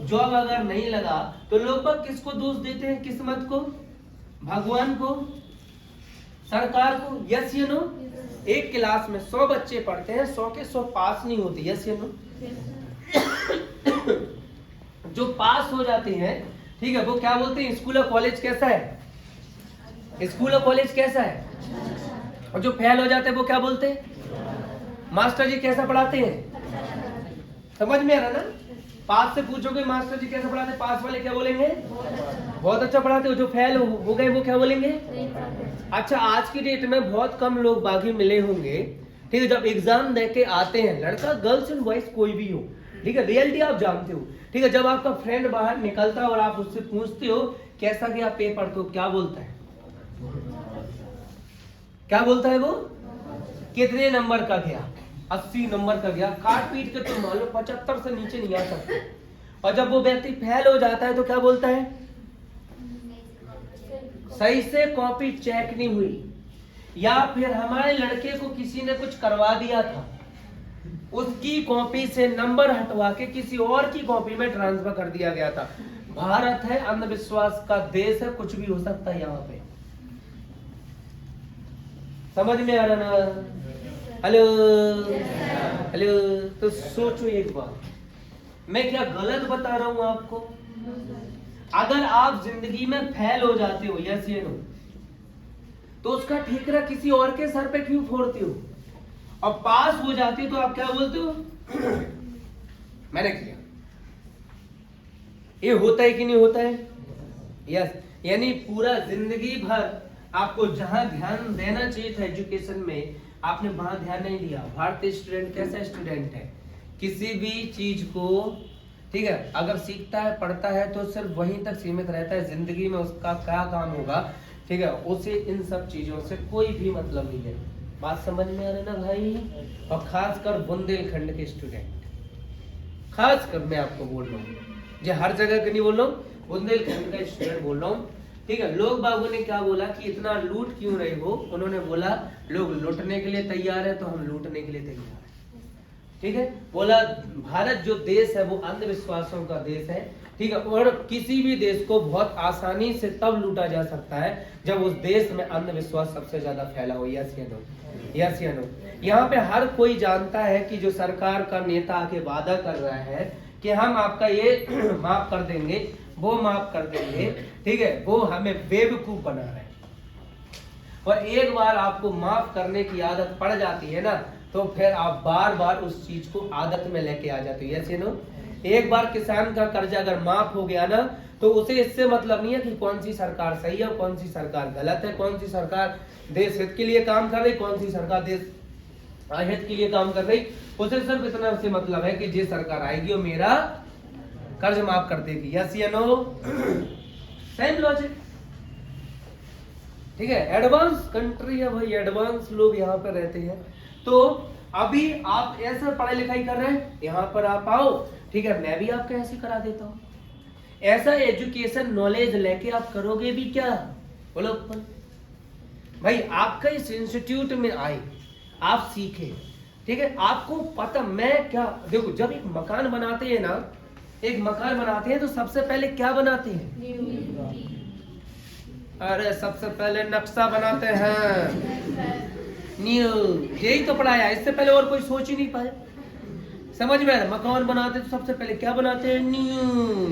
जॉब अगर नहीं लगा, तो लोग बाग किसको दोष देते हैं? किस्मत को, भगवान को, सरकार को? यस या नो? एक क्लास में 100 बच्चे पढ़ते हैं, 100 के 100 पास नहीं होते, यस या नो? जो पास हो जाते हैं, ठीक है, वो क्या बोलते हैं? स्कूल और कॉलेज कैसा है? स्कूल और कॉलेज कैसा है? और जो फेल हो जाते हैं वो क्या बोलते हैं? मास्टर जी कैसा पढ़ाते हैं? समझ में आ रहा ना? पास से पूछोगे मास्टर जी कैसा पढ़ाते हैं, पास वाले क्या बोलेंगे? बहुत अच्छा पढ़ाते हो। जो फेल हो गए वो क्या बोलेंगे? अच्छा, आज की डेट में बहुत कम लोग बागी मिले होंगे, ठीक है, जब एग्जाम देके आते हैं, लड़का गर्ल्स एंड बॉयज कोई भी हो, ठीक है, रियलिटी आप जानते हो, ठीक है, जब आपका फ्रेंड बाहर निकलता है और आप उससे पूछते हो कैसा गया पेपर, तो क्या बोलता है? क्या बोलता है वो? कितने नंबर का गया? 80 नंबर का गया। काट पीट के तुम मान लो 75 से नीचे नहीं आ सकते। और जब वो व्यक्ति फेल हो जाता है तो क्या बोलता है? सही से कॉपी चेक नहीं हुई, या फिर हमारे लड़के को किसी ने कुछ करवा दिया था, उसकी कॉपी से नंबर हटवा के किसी और की कॉपी में ट्रांसफर कर दिया गया था। भारत है अंधविश्वास का देश है, कुछ भी हो सकता है यहाँ पे। समझ में आ रहा ना? Hello hello. तो सोचो एक बार, मैं क्या गलत बता रहा हूं आपको? अगर आप जिंदगी में फेल हो जाते हो, यस या नो, तो उसका ठिकरा किसी और के सर पे क्यों फोड़ते हो? और पास हो जाते हो तो आप क्या बोलते हो? मैंने किया। ये होता है कि नहीं होता है? यस। यानी पूरा जिंदगी भर आपको जहां ध्यान देना चाहिए था एजुकेशन में, आपने वहां ध्यान नहीं दिया। भारतीय स्टूडेंट कैसा स्टूडेंट है? किसी भी चीज को, ठीक है, अगर सीखता है, पढ़ता है, तो सिर्फ वहीं तक सीमित रहता है। जिंदगी में उसका क्या काम होगा ठीक है, उसे इन सब चीजों से कोई भी मतलब नहीं है। बात समझ में आ रही ना भाई? और खासकर बुंदेलखंड के स्टूडेंट, खासकर मैं आपको बोल रहा हूँ, जो हर जगह के नहीं बोल रहा हूँ, बुंदेलखंड का स्टूडेंट बोल रहा हूँ। ठीक है, लोग बाबू ने क्या बोला कि इतना लूट क्यों रहे हो? उन्होंने बोला लोग लूटने के लिए तैयार है तो हम लूटने के लिए तैयार है। ठीक है, बोला भारत जो देश है वो अंधविश्वासों का देश है। ठीक है, और किसी भी देश को बहुत आसानी से तब लूटा जा सकता है जब उस देश में अंधविश्वास सबसे ज्यादा फैला हो। यस या नो? यस या नो? यहाँ पे हर कोई जानता है कि जो सरकार का नेता आके वादा कर रहा है कि हम आपका ये माफ कर देंगे, वो माफ कर देंगे, ठीक है, वो हमें बेवकूफ बना रहे हैं। और एक बार आपको माफ करने की आदत पड़ जाती है ना, तो फिर आप बार बार उस चीज को आदत में लेके आ जाते हो। यस या नो? एक बार किसान का कर्जा अगर माफ हो गया ना, तो उसे इससे मतलब नहीं है कि कौन सी सरकार सही है और कौन सी सरकार गलत है, कौन सी सरकार देश हित के लिए काम कर रही, कौन सी सरकार देश अहित के लिए काम कर रही। उसे सिर्फ इतना से मतलब है कि जिस सरकार आएगी वो मेरा कर्ज माफ कर देगी। यस या नो? Same logic. ठीक है, एडवांस कंट्री है भाई, एडवांस लोग यहाँ पे रहते हैं। तो अभी आप ऐसा पढ़ाई लिखाई कर रहे हैं, यहाँ पर आप आओ, ठीक है, मैं भी आपका ऐसे करा देता हूँ। ऐसा एजुकेशन नॉलेज लेके आप करोगे भी क्या? बोलो भाई, आपका इस इंस्टीट्यूट में आए, आप सीखे, ठीक है, आपको पता मैं क्या, देखो जब एक मकान बनाते हैं ना, एक मकान बनाते हैं तो सबसे पहले क्या बनाते हैं? अरे सबसे पहले नक्शा बनाते हैं, न्यू, यही तो पढ़ाया, इससे पहले और कोई सोच ही नहीं पाया। समझ में आ रहा? मकान बनाते तो सबसे पहले क्या बनाते हैं? न्यू।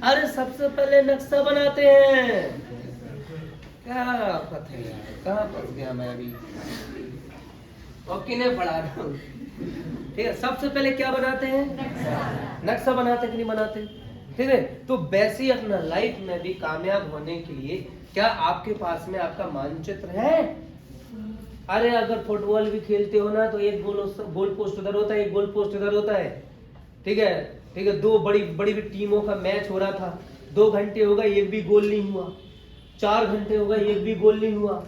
अरे सबसे पहले नक्शा बनाते हैं। क्या पता है यार, कहाँ फंस गया मैं अभी, और किन्हें पढ़ा रहा हूँ? ठीक है, सबसे पहले क्या बनाते हैं? नक्शा बनाते कि नहीं बनाते? ठीक है, तो वैसे ही अपना लाइफ में भी कामयाब होने के लिए क्या आपके पास में आपका मानचित्र है? अरे अगर फुटबॉल भी खेलते हो ना, तो एक गोल पोस्ट उधर होता है, एक गोल पोस्ट उधर होता है। ठीक है, ठीक है, दो बड़ी बड़ी टीमों का मैच हो रहा था, 2 घंटे हो गए एक भी गोल नहीं हुआ, 4 घंटे हो गए एक भी गोल नहीं हुआ।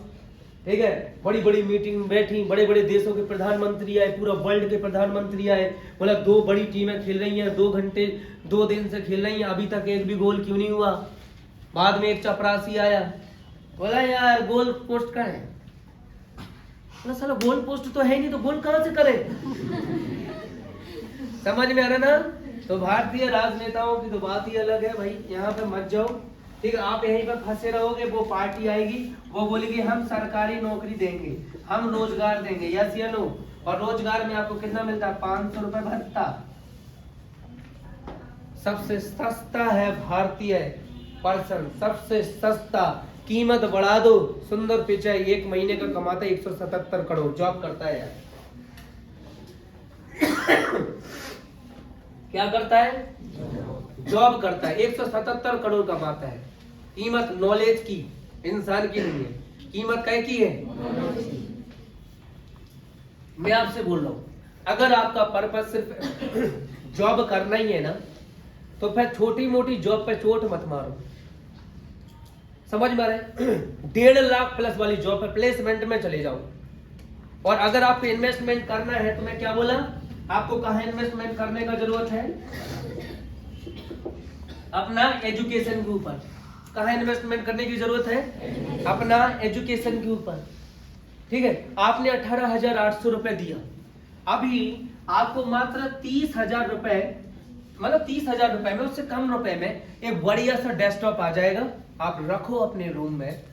ठीक है, बड़ी बड़ी मीटिंग बैठी, बड़े बड़े देशों के प्रधानमंत्री आए, पूरा वर्ल्ड के प्रधानमंत्री आए, बोला 2 बड़ी टीमें खेल रही हैं, 2 घंटे 2 दिन से खेल रही हैं, अभी तक एक भी गोल क्यों नहीं हुआ? बाद में एक चपरासी आया, बोला यार गोल पोस्ट कहाँ है? बोला साला गोल पोस्ट तो है नहीं, तो गोल कहाँ से करें? समझ में आ रहा ना? तो भारतीय राजनेताओं की तो बात ही अलग है भाई, यहाँ पे मत जाओ। ठीक है, आप यहीं पर फंसे रहोगे, वो पार्टी आएगी, वो बोलेगी हम सरकारी नौकरी देंगे, हम रोजगार देंगे। यस या नो? और रोजगार में आपको कितना मिलता है? 500 रुपए भत्ता। सबसे सस्ता है भारतीय पर्सन, सबसे सस्ता, कीमत बढ़ा दो, सुंदर पिचाई, 1 महीने का कमाता है 177 करोड़, जॉब करता है यार। क्या करता है? जॉब करता है, 177 करोड़ कमाता है। कीमत नॉलेज की, इंसान की नहीं है, कीमत काय की है? मैं आपसे बोल रहा हूं, अगर आपका पर्पस सिर्फ जॉब करना ही है ना, तो फिर छोटी मोटी जॉब पे चोट मत मारो। समझ में आ रहा है? 1.5 लाख प्लस वाली जॉब पे प्लेसमेंट में चले जाओ। और अगर आपको इन्वेस्टमेंट करना है, तो मैं क्या बोला, आपको कहां इन्वेस्टमेंट करने का जरूरत है? अपना एजुकेशन के ऊपर। कहां इन्वेस्टमेंट करने की जरूरत है? अपना एजुकेशन के ऊपर। ठीक है, आपने 18,800 रुपए दिया, अभी आपको मात्र 30,000 रुपए, मतलब 30,000 रुपए में, उससे कम रुपए में एक बढ़िया सा डेस्कटॉप आ जाएगा। आप रखो अपने रूम में,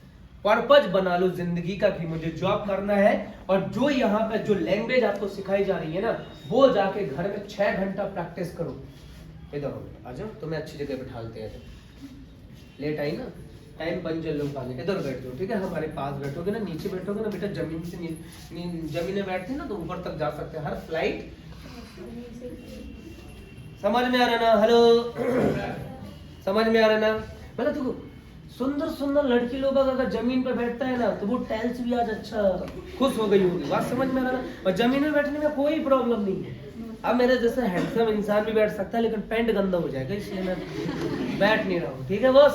पर्पज बना लो जिंदगी का कि मुझे जॉब करना है, और जो यहाँ पे जो लैंग्वेज आपको सिखाई जा रही है ना, वो जाके घर में 6 घंटा प्रैक्टिस करो। इधर आ जाओ, तुम्हें अच्छी जगह बैठालते हैं। लेट आई ना, टाइम पंच लोग पाने, इधर बैठ जाओ। ठीक है, हमारे पास बैठोगे ना, नीचे बैठोगे ना बेटा, जमीन से जमीन में बैठते हैं ना, तो ऊपर तक जा सकते हैं हर फ्लाइट। समझ में आ रहा ना? हेलो, समझ में आ रहा ना? मतलब देखो, सुंदर सुंदर लड़की लोग अगर जमीन पे बैठता है ना, तो वो टाइल्स भी आज अच्छा खुश हो गई होगी। बात समझ में आ रहा ना? और जमीन में बैठने में कोई प्रॉब्लम नहीं है। अब मेरे जैसे हैंडसम इंसान भी बैठ सकता है, लेकिन पैंट गंदा हो जाएगा, इसलिए मैं बैठ नहीं रहा हूँ। ठीक है बॉस?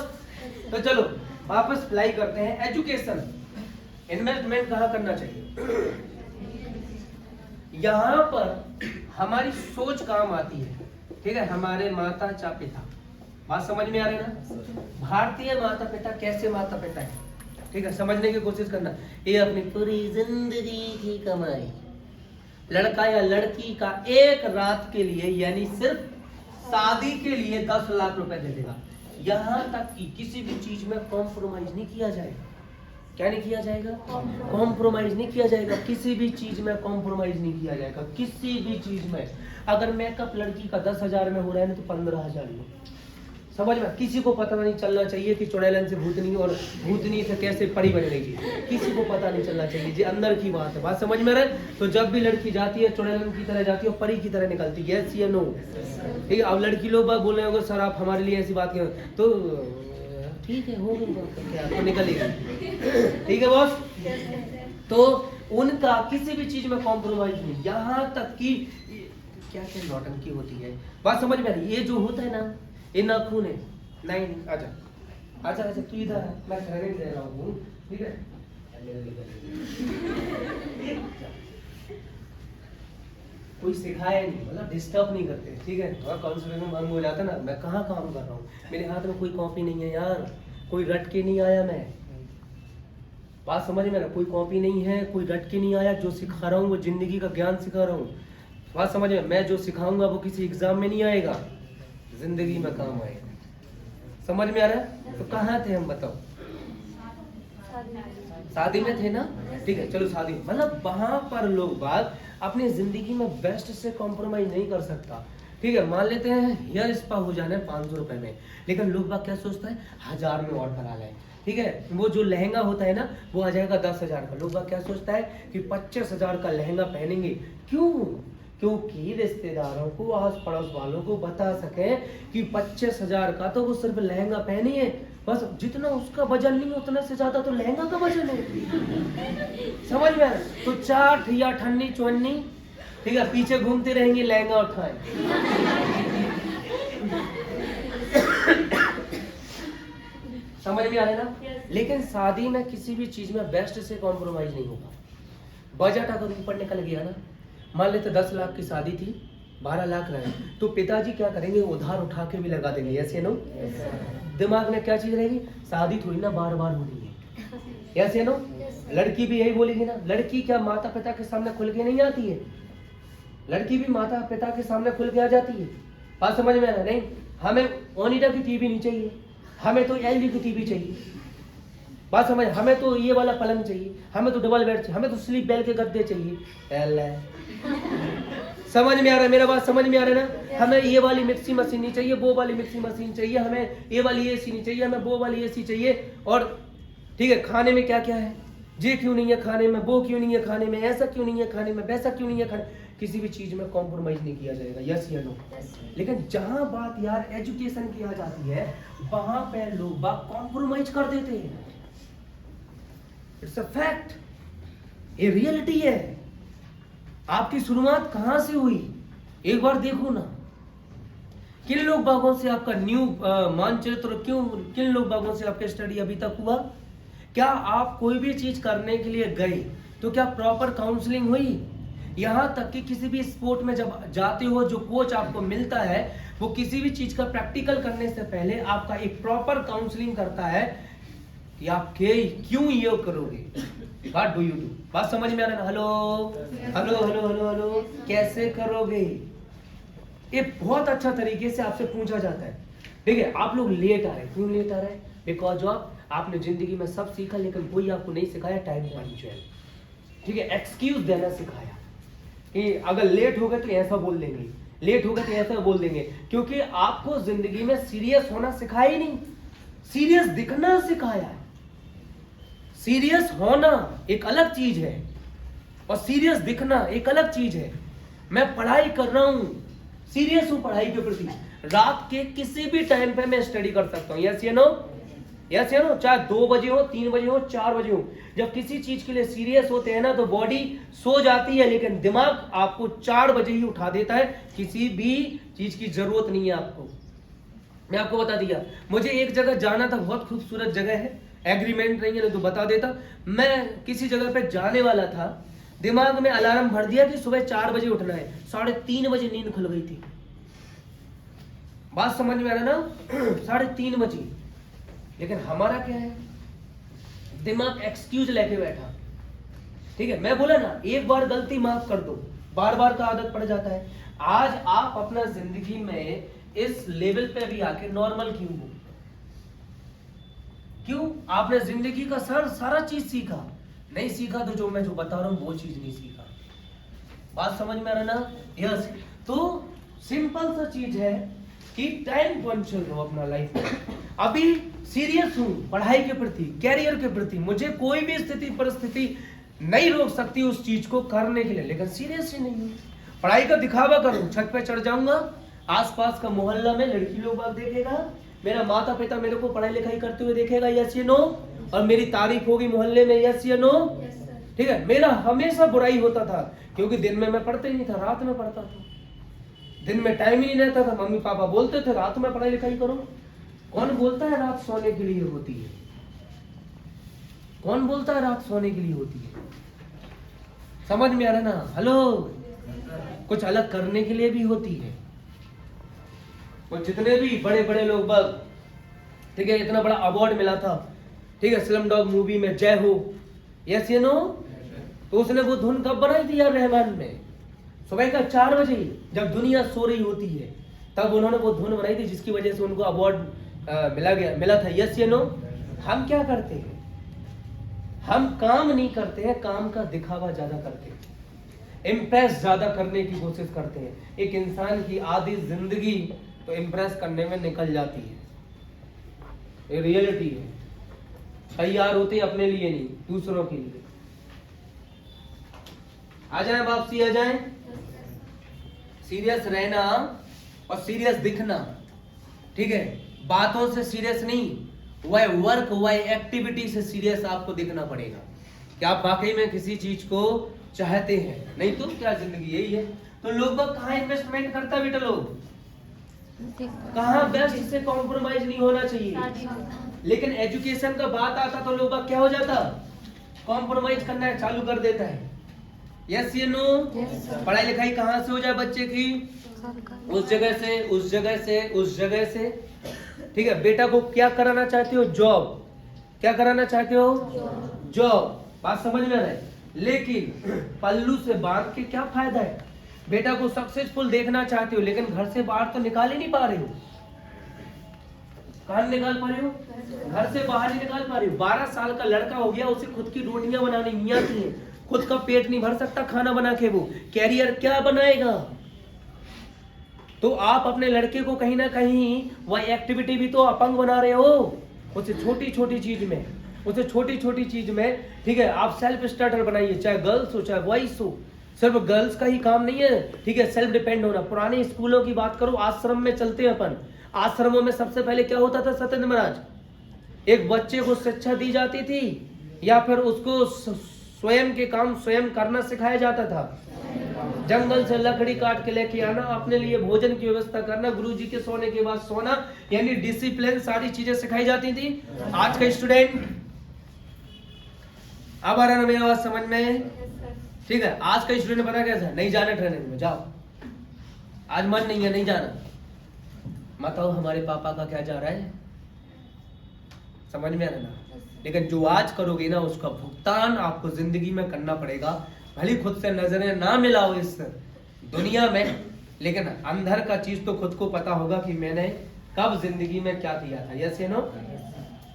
तो चलो, वापस अप्लाई करते हैं। एजुकेशन, इन्वेस्टमेंट कहाँ करना चाहिए? यहाँ पर हमारी सोच काम आती है, ठीक है। हमारे माता पिता, बात समझ में आ रही है ना? भारतीय माता पिता कैसे माता पिता है, ठीक है, समझने की कोशिश करना। ये अपनी पूरी जिंदगी की कमाई लड़का या लड़की का एक रात के लिए यानी सिर्फ शादी के लिए 10 लाख रुपए दे देगा। यहाँ तक कि किसी भी चीज में कॉम्प्रोमाइज नहीं किया जाएगा। क्या नहीं किया जाएगा? कॉम्प्रोमाइज नहीं किया जाएगा। किसी भी चीज में कॉम्प्रोमाइज नहीं किया जाएगा, किसी भी चीज में। अगर मेकअप लड़की का 10,000 में हो रहा है ना तो 15,000 में, समझ में? किसी को पता नहीं चलना चाहिए कि चुड़ैलन से भूतनी और भूतनी से कैसे परी बन रही है, किसी को पता नहीं चलना चाहिए। ये अंदर की बात है, बात समझ में रहे? तो जब भी लड़की जाती है चुड़ैलन की तरह जाती है और परी की तरह निकलती है, यस या नो? ठीक है। अब लड़की लोग बोल रहे होंगे सर आप हमारे लिए ऐसी बात क्यों, तो ठीक है हो गई क्या तो निकलेगी, ठीक है बॉस। तो उनका किसी भी चीज में कॉम्प्रोमाइज नहीं, यहाँ तक कि क्या क्या नौटंकी होती है, बात समझ में आ रही? ये जो होता है ना, ये नाखून है। नहीं आजा आजा आजा तू इधर है, मैं ठहरे दे रहा हूँ, ठीक है। कोई सिखाया नहीं, मतलब डिस्टर्ब नहीं करते, ठीक है। और कॉन्सेंट्रेशन भंग हो जाता है ना। मैं कहाँ काम कर रहा हूँ, मेरे हाथ में कोई कॉपी नहीं है यार, कोई रट के नहीं आया मैं, बात समझ में ना? कोई कॉपी नहीं है, कोई रट के नहीं आया। जो सिखा रहा हूँ वो जिंदगी का ज्ञान सिखा रहा हूँ, बात समझ में? मैं जो सिखाऊंगा वो किसी एग्जाम में नहीं आएगा, जिंदगी में काम आएगा। समझ में आ रहा है? तो कहाँ थे हम बताओ? शादी में थे ना, ठीक है। चलो शादी, मतलब वहां पर लोग बात अपनी जिंदगी में बेस्ट से कॉम्प्रोमाइज नहीं कर सकता, ठीक है। मान लेते हैं हेयर स्पा हो जाना है 500 रुपए में, लेकिन लोग बात क्या सोचता है 1000 में और करा लें, ठीक है। वो जो लहंगा होता है ना वो आ जाएगा 10,000 का। लोग बात क्या सोचता है कि 25,000 का लहंगा पहनेंगे, क्यों? क्योंकि रिश्तेदारों को आस पड़ोस वालों को बता सके कि 25,000 का तो वो सिर्फ लहंगा पहनी है, बस जितना उसका वजन नहीं उतना से ज्यादा तो लहंगा का वजन है, समझ में? तो चाट या ठन्नी चुन्नी, ठीक है, पीछे घूमते रहेंगे लहंगा उठाए। समझ में आ रहा है ना? लेकिन शादी में किसी भी चीज में बेस्ट से कॉम्प्रोमाइज नहीं होगा। बजट अगर ऊपर निकल गया ना, मान लेते 10 लाख की शादी थी, 12 लाख रहे, तो पिताजी क्या करेंगे, उधार उठा के भी लगा देंगे, ऐसे नो? दिमाग में क्या चीज रहेगी, शादी थोड़ी ना बार बार होनी है, ऐसे नो? लड़की भी यही बोलेगी ना। लड़की क्या माता पिता के सामने खुल के नहीं आती है? लड़की भी माता पिता के सामने खुल के आ जाती है, बात समझ में आना? नहीं, हमें ओनिडा की टीवी नहीं चाहिए, हमें तो एलजी की टीवी चाहिए, बात समझ? हमें तो ये वाला पलंग चाहिए, हमें तो डबल बेड चाहिए, हमें तो स्लीप बेल के गद्दे चाहिए। समझ में आ रहा है मेरा बात? समझ में आ रहा है ना? हमें ये वाली मिक्सी मशीन नहीं चाहिए, वो वाली मिक्सी मशीन चाहिए, हमें ये वाली एसी नहीं चाहिए, हमें वो वाली एसी चाहिए। और ठीक है, खाने में क्या क्या है, ये क्यों नहीं है खाने में, वो क्यों नहीं है खाने में, ऐसा क्यों नहीं है खाने में, वैसा क्यों नहीं है खाने। किसी भी चीज में कॉम्प्रोमाइज नहीं किया जाएगा, यस या नो? लेकिन जहां बात यार एजुकेशन की आ जाती है, वहां पे लोग बात कॉम्प्रोमाइज कर देते हैं। इट्स अ फैक्ट, ये रियलिटी है। आपकी शुरुआत कहां से हुई, एक बार देखो ना। किन लोग बागों से आपका न्यू मानचित्र, क्यों किन लोग बागों से आपका स्टडी अभी तक हुआ? क्या आप कोई भी चीज करने के लिए गए तो क्या प्रॉपर काउंसलिंग हुई? यहां तक कि किसी भी स्पोर्ट में जब जाते हो, जो कोच आपको मिलता है वो किसी भी चीज का प्रैक्टिकल करने से पहले आपका एक प्रॉपर काउंसलिंग करता है कि आप क्यों ये करोगे, व्हाट डू यू डू। बात समझ में आ रहा है? Hello hello hello hello hello, कैसे करोगे, ये बहुत अच्छा तरीके से आपसे पूछा जाता है। ठीक है, आप लोग लेट आ रहे, क्यों लेट आ रहे हैं? बिकॉज ऑफ आपने जिंदगी में सब सीखा लेकिन कोई आपको नहीं सिखाया टाइम पंक्चुअल। ठीक है, एक्सक्यूज देना सिखाया कि अगर लेट हो गए तो ऐसा बोल देंगे, लेट हो गए तो ऐसा बोल देंगे, क्योंकि आपको जिंदगी में सीरियस होना सिखाया ही नहीं, सीरियस दिखना सिखाया है। सीरियस होना एक अलग चीज है और सीरियस दिखना एक अलग चीज है। मैं पढ़ाई कर रहा हूं, सीरियस हूं पढ़ाई के प्रति, रात के किसी भी टाइम पे मैं स्टडी कर सकता हूं, यस या नो? यस या नो? चाहे 2 बजे हो, 3 बजे हो, 4 बजे हो। जब किसी चीज के लिए सीरियस होते हैं ना तो बॉडी सो जाती है लेकिन दिमाग आपको 4 बजे ही उठा देता है। किसी भी चीज की जरूरत नहीं है आपको, मैं आपको बता दिया, मुझे एक जगह जाना था, बहुत खूबसूरत जगह है, एग्रीमेंट नहीं है तो बता देता। मैं किसी जगह पे जाने वाला था, दिमाग में अलार्म भर दिया कि सुबह 4 बजे उठना है, 3:30 बजे नींद खुल गई थी। बात समझ में आ रहा ना? 3:30 बजे। लेकिन हमारा क्या है, दिमाग एक्सक्यूज लेके बैठा। ठीक है, मैं बोला ना, एक बार गलती माफ कर दो, बार बार का आदत पड़ जाता है। आज आप अपना जिंदगी में इस लेवल पे भी आके नॉर्मल क्यों हो? क्यों? आपने जिंदगी का सारा चीज सीखा, नहीं सीखा तो जो मैं बता रहा हूं वो चीज नहीं सीखा। बात समझ में आ रहा ना? यस। तो सिंपल सा चीज है कि टाइम पंक्चुअल रहो अपना लाइफ में। अभी सीरियस हूं पढ़ाई के प्रति, कैरियर के प्रति, मुझे कोई भी स्थिति परिस्थिति नहीं रोक सकती उस चीज को करने के लिए, लेकिन सीरियस ही नहीं हूं। पढ़ाई का दिखावा करूं, छत पे चढ़ जाऊंगा, आसपास का मोहल्ला में लड़की लोग बाग देखेगा, मेरा माता पिता मेरे को पढ़ाई लिखाई करते हुए देखेगा, यस या नो, और मेरी तारीफ होगी मोहल्ले में, यस या नो। ठीक है, मेरा हमेशा बुराई होता था, क्योंकि दिन में मैं पढ़ते ही नहीं था, रात में पढ़ता था। दिन में टाइम ही नहीं रहता था, मम्मी पापा बोलते थे रात में पढ़ाई लिखाई करो। कौन बोलता है रात सोने के लिए होती है? कौन बोलता है रात सोने के लिए होती है? समझ में आ रहा ना? हेलो, कुछ अलग करने के लिए भी होती है। और जितने भी बड़े बड़े लोग बग, ठीक है, इतना बड़ा अवार्ड मिला था, ठीक है, स्लम डॉग मूवी में, जय हो, यस या नो, तो उसने वो धुन कब बनाई थी यार? रहमान में सुबह का 4 बजे, जब दुनिया सो रही होती है, तब उन्होंने वो धुन बनाई थी, जिसकी वजह से उनको अवार्ड मिला था, यस या नो। हम क्या करते हैं? हम काम नहीं करते हैं, काम का दिखावा ज्यादा करते हैं, इम्प्रेस ज्यादा करने की कोशिश करते हैं। एक इंसान की आधी जिंदगी तो इम्प्रेस करने में निकल जाती है, ये रियलिटी है। तैयार होते अपने लिए नहीं, दूसरों के लिए। आ जाए वापसी, आ जाए। सीरियस रहना और सीरियस दिखना, ठीक है, बातों से सीरियस नहीं, वह वर्क, वह एक्टिविटी से सीरियस आपको दिखना पड़ेगा कि आप वाकई में किसी चीज को चाहते हैं, नहीं तो क्या जिंदगी यही है। तो लोग कहाँ इन्वेस्टमेंट करता बेटा? लोग कहाँ बेस्ट से कॉम्प्रोमाइज नहीं होना चाहिए, लेकिन एजुकेशन का बात आता तो लोग क्या हो जाता? कॉम्प्रोमाइज करना चालू कर देता है, यस या नो। पढ़ाई लिखाई कहाँ से हो जाए बच्चे की? उस जगह से, उस जगह से, उस जगह से। ठीक है, बेटा को क्या कराना चाहते हो? जॉब। क्या कराना चाहते हो? जॉब। बात समझ में आ रहा है? लेकिन पल्लू से बांध के क्या फायदा है? बेटा को सक्सेसफुल देखना चाहते हो, लेकिन घर से बाहर तो निकाल ही नहीं पा रहे हो। कहां निकाल पा रहे हो? घर से बाहर नहीं निकाल पा रहे हो। 12 साल का लड़का हो गया, उसे खुद की रोटियां बनानी नहीं आती है, खुद का पेट नहीं भर सकता खाना बना के, वो कैरियर क्या बनाएगा? तो आप अपने लड़के को कहीं ना कहीं वह एक्टिविटी भी तो अपंग बना रहे हो, उसे छोटी छोटी चीज में, उसे छोटी छोटी चीज में। ठीक है, आप सेल्फ स्टार्टर बनाइए, चाहे गर्ल्स हो चाहे बॉयज हो। सिर्फ गर्ल्स का ही काम नहीं है, ठीक है, सेल्फ डिपेंड होना। पुराने स्कूलों की बात करो, आश्रम में चलते हैं अपन, आश्रमों में सबसे पहले क्या होता था सत्येंद्र महाराज? एक बच्चे को शिक्षा दी जाती थी, या फिर उसको स्वयं के काम स्वयं करना सिखाया जाता था। जंगल से लकड़ी काट के लेके आना, अपने लिए भोजन की व्यवस्था करना, गुरुजी के सोने के बाद सोना, यानी डिसिप्लिन, सारी चीजें सिखाई जाती थी। आज का स्टूडेंट, अब आ रहा ना मेरी आवाज समझ में? ठीक है, आज का स्टूडेंट पता कैसा? नहीं जाना ट्रेनिंग में, जाओ, आज मन नहीं है, नहीं जाना। बताओ हमारे पापा का क्या जा रहा है? समझ में आ रहा ना? लेकिन जो आज करोगे ना, उसका भुगतान आपको जिंदगी में करना पड़ेगा। भले खुद से नजरें ना मिलाओ इस दुनिया में, लेकिन अंदर का चीज तो खुद को पता होगा कि मैंने कब जिंदगी में क्या किया था, यस या नो?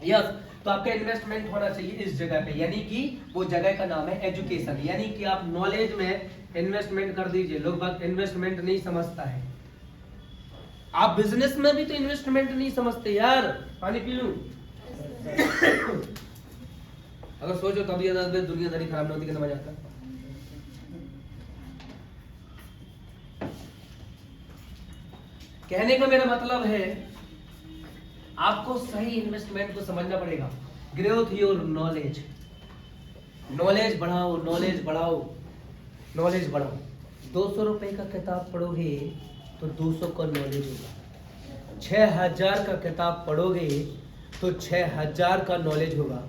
यस। तो आपका इन्वेस्टमेंट होना चाहिए इस जगह पे, यानी कि वो जगह का नाम है एजुकेशन, यानी कि आप नॉलेज में इन्वेस्टमेंट कर दीजिए। लोग बात इन्वेस्टमेंट नहीं समझता है। आप बिजनेस में भी तो इन्वेस्टमेंट नहीं समझते यार। पानी पी लूं? अगर सोचो तभी दुनियादारी खराब ना होती, कितना मजा आता। कहने का मेरा मतलब है, आपको सही इन्वेस्टमेंट को समझना पड़ेगा। ग्रोथ योर नॉलेज, नॉलेज बढ़ाओ, नॉलेज बढ़ाओ, नॉलेज बढ़ाओ। 200 रुपए का किताब पढ़ोगे तो 200 का नॉलेज होगा, 6000 का किताब पढ़ोगे तो 6000 का नॉलेज होगा।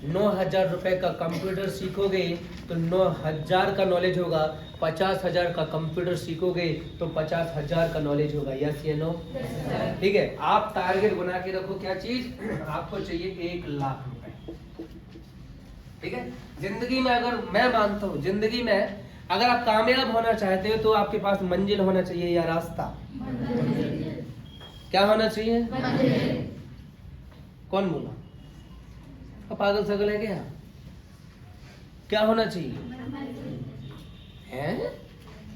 9000 रुपए का कंप्यूटर सीखोगे तो 9000 का नॉलेज होगा। 50,000 का कंप्यूटर सीखोगे तो 50,000 का नॉलेज होगा। यस या नो? ठीक है, आप टारगेट बना के रखो। क्या चीज? आपको चाहिए 1 लाख रुपए। ठीक है, जिंदगी में अगर मैं मानता हूं, जिंदगी में अगर आप कामयाब होना चाहते हो तो आपके पास मंजिल होना चाहिए या रास्ता? क्या होना चाहिए? कौन बोला? पागल सगल है क्या? क्या होना चाहिए? है?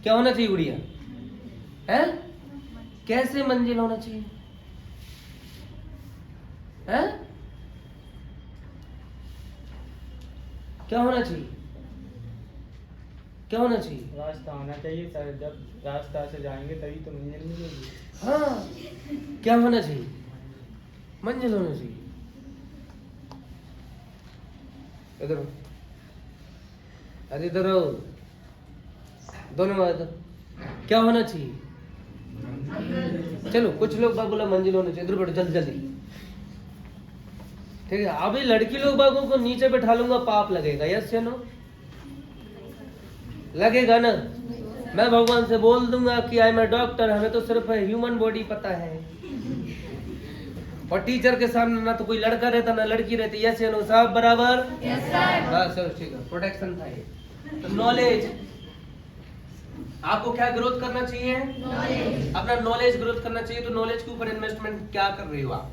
क्या होना चाहिए गुड़िया? है? कैसे मंजिल होना चाहिए? है? क्या होना चाहिए? क्या होना चाहिए? रास्ता होना चाहिए सर, जब रास्ता से जाएंगे तभी तो मंजिल मिलेगी। हाँ, क्या होना चाहिए? मंजिल होना चाहिए। इधर अरे इधर दोनों इधर। क्या होना चाहिए? चलो, कुछ लोग बाग बोला मंजिल होना चाहिए। इधर बैठो जल्दी जल्दी। ठीक है, अभी लड़की लोग बागों को नीचे बैठा लूंगा, पाप लगेगा। यस या नो? लगेगा ना? मैं भगवान से बोल दूंगा कि आई मैं डॉक्टर, हमें तो सिर्फ ह्यूमन बॉडी पता है। और टीचर के सामने ना तो कोई लड़का रहता ना लड़की रहती। यस या नो? सब बराबर? Yes sir. बस चलो ठीक है, प्रोटेक्शन था ये। तो नॉलेज, आपको क्या ग्रोथ करना चाहिए? नॉलेज। अपना नॉलेज ग्रोथ करना चाहिए। तो नॉलेज के ऊपर इन्वेस्टमेंट क्या कर रहे हो आप?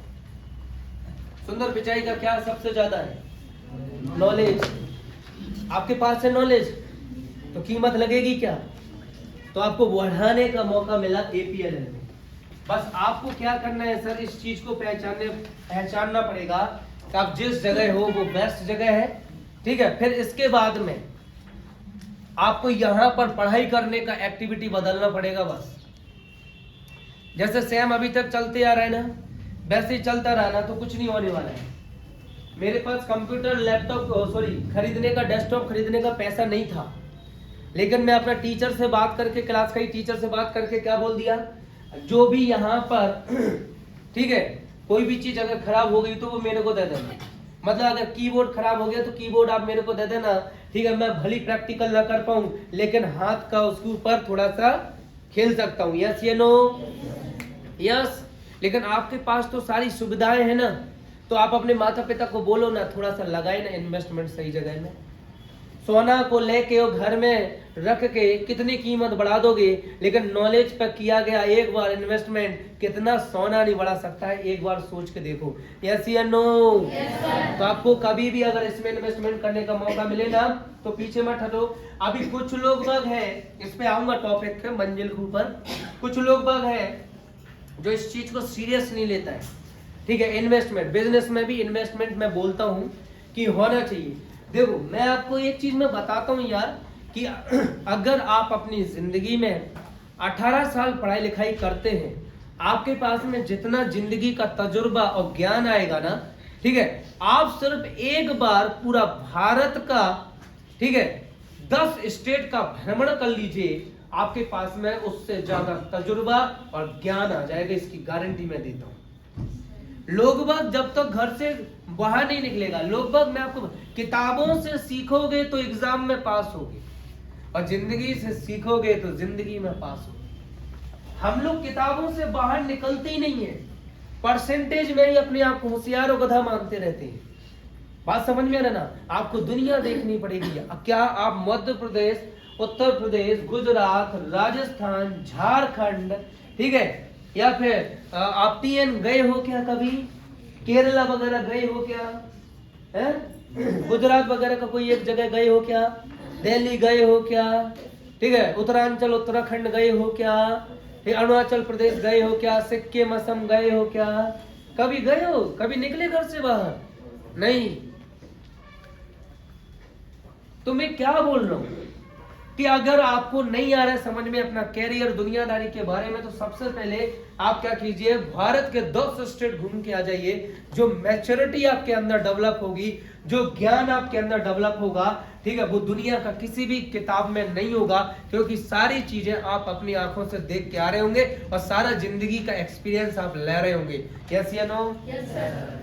सुंदर पिचाई का क्या सबसे ज्यादा है? नॉलेज। आपके पास है नॉलेज तो कीमत लगेगी क्या? तो आपको बढ़ाने का मौका मिला APLL में। बस आपको क्या करना है सर, इस चीज को पहचानना पड़ेगा कि आप जिस जगह हो वो बेस्ट जगह है। ठीक है, फिर इसके बाद में आपको यहाँ पर पढ़ाई करने का एक्टिविटी बदलना पड़ेगा। बस जैसे सेम अभी तक चलते आ रहा है ना, वैसे ही चलता रहा ना तो कुछ नहीं होने वाला है। मेरे पास कंप्यूटर लैपटॉप खरीदने का, डेस्कटॉप खरीदने का पैसा नहीं था, लेकिन मैं अपना टीचर से बात करके, क्लास का ही टीचर से बात करके क्या बोल दिया, जो भी यहाँ पर ठीक है कोई भी चीज अगर खराब हो गई तो वो मेरे को दे देना। मतलब अगर कीबोर्ड खराब हो गया तो कीबोर्ड आप मेरे को दे देना। ठीक है, मैं भली प्रैक्टिकल ना कर पाऊं लेकिन हाथ का उसके ऊपर थोड़ा सा खेल सकता हूँ। यस या नो? यस। लेकिन आपके पास तो सारी सुविधाएं हैं ना, तो आप अपने माता पिता को बोलो ना, थोड़ा सा लगाए ना इन्वेस्टमेंट सही जगह में। सोना को लेके वो घर में रख के कितनी कीमत बढ़ा दोगे, लेकिन नॉलेज पर किया गया एक बार इन्वेस्टमेंट कितना सोना नहीं बढ़ा सकता है, एक बार सोच के देखो। यस या नो? तो आपको कभी भी अगर इसमें इन्वेस्टमेंट करने का मौका मिले ना तो पीछे मत हटो। अभी कुछ लोग बाग हैं, इस पे आऊंगा टॉपिक के मंजिल के ऊपर, कुछ लोग बाग हैं जो इस चीज को सीरियस नहीं लेता है। ठीक है, इन्वेस्टमेंट, बिजनेस में भी इन्वेस्टमेंट मैं बोलता हूँ कि होना चाहिए। देखो मैं आपको एक चीज में बताता हूँ यार, कि अगर आप अपनी जिंदगी में 18 साल पढ़ाई लिखाई करते हैं, आपके पास में जितना जिंदगी का तजुर्बा और ज्ञान आएगा ना, ठीक है, आप सिर्फ एक बार पूरा भारत का, ठीक है, 10 स्टेट का भ्रमण कर लीजिए, आपके पास में उससे ज्यादा तजुर्बा और ज्ञान आ जाएगा, इसकी गारंटी मैं देता हूं। लोग बाग जब तक घर से बाहर नहीं निकलेगा, लोग बाग, मैं आपको, किताबों से सीखोगे तो एग्जाम में पास होगे और जिंदगी से सीखोगे तो जिंदगी में पास होगे। हम लोग किताबों से बाहर निकलते ही नहीं है, परसेंटेज में ही अपने आप को होशियार और गधा मानते रहते हैं। बात समझ में आ रहा ना? आपको दुनिया देखनी पड़ेगी। क्या आप मध्य प्रदेश, उत्तर प्रदेश, गुजरात, राजस्थान, झारखंड, ठीक है, या फिर आप PN गए हो क्या कभी? केरला वगैरह गए हो क्या? हैं? गुजरात वगैरह का कोई एक जगह गए हो क्या? दिल्ली गए हो क्या? ठीक है, उत्तरांचल उत्तराखंड गए हो क्या? अरुणाचल प्रदेश गए हो क्या? सिक्किम असम गए हो क्या? कभी गए हो? कभी निकले घर से बाहर? नहीं। तो मैं क्या बोल रहा हूं, कि अगर आपको नहीं आ रहा है समझ में अपना कैरियर दुनियादारी के बारे में, तो सबसे पहले आप क्या कीजिए, भारत के 10 स्टेट घूम के आ जाइए। जो मैच्योरिटी आपके अंदर डेवलप होगी, जो ज्ञान आपके अंदर डेवलप होगा, ठीक है, वो दुनिया का किसी भी किताब में नहीं होगा, क्योंकि सारी चीजें आप अपनी आंखों से देख के आ रहे होंगे और सारा जिंदगी का एक्सपीरियंस आप ले रहे होंगे। यस या नो?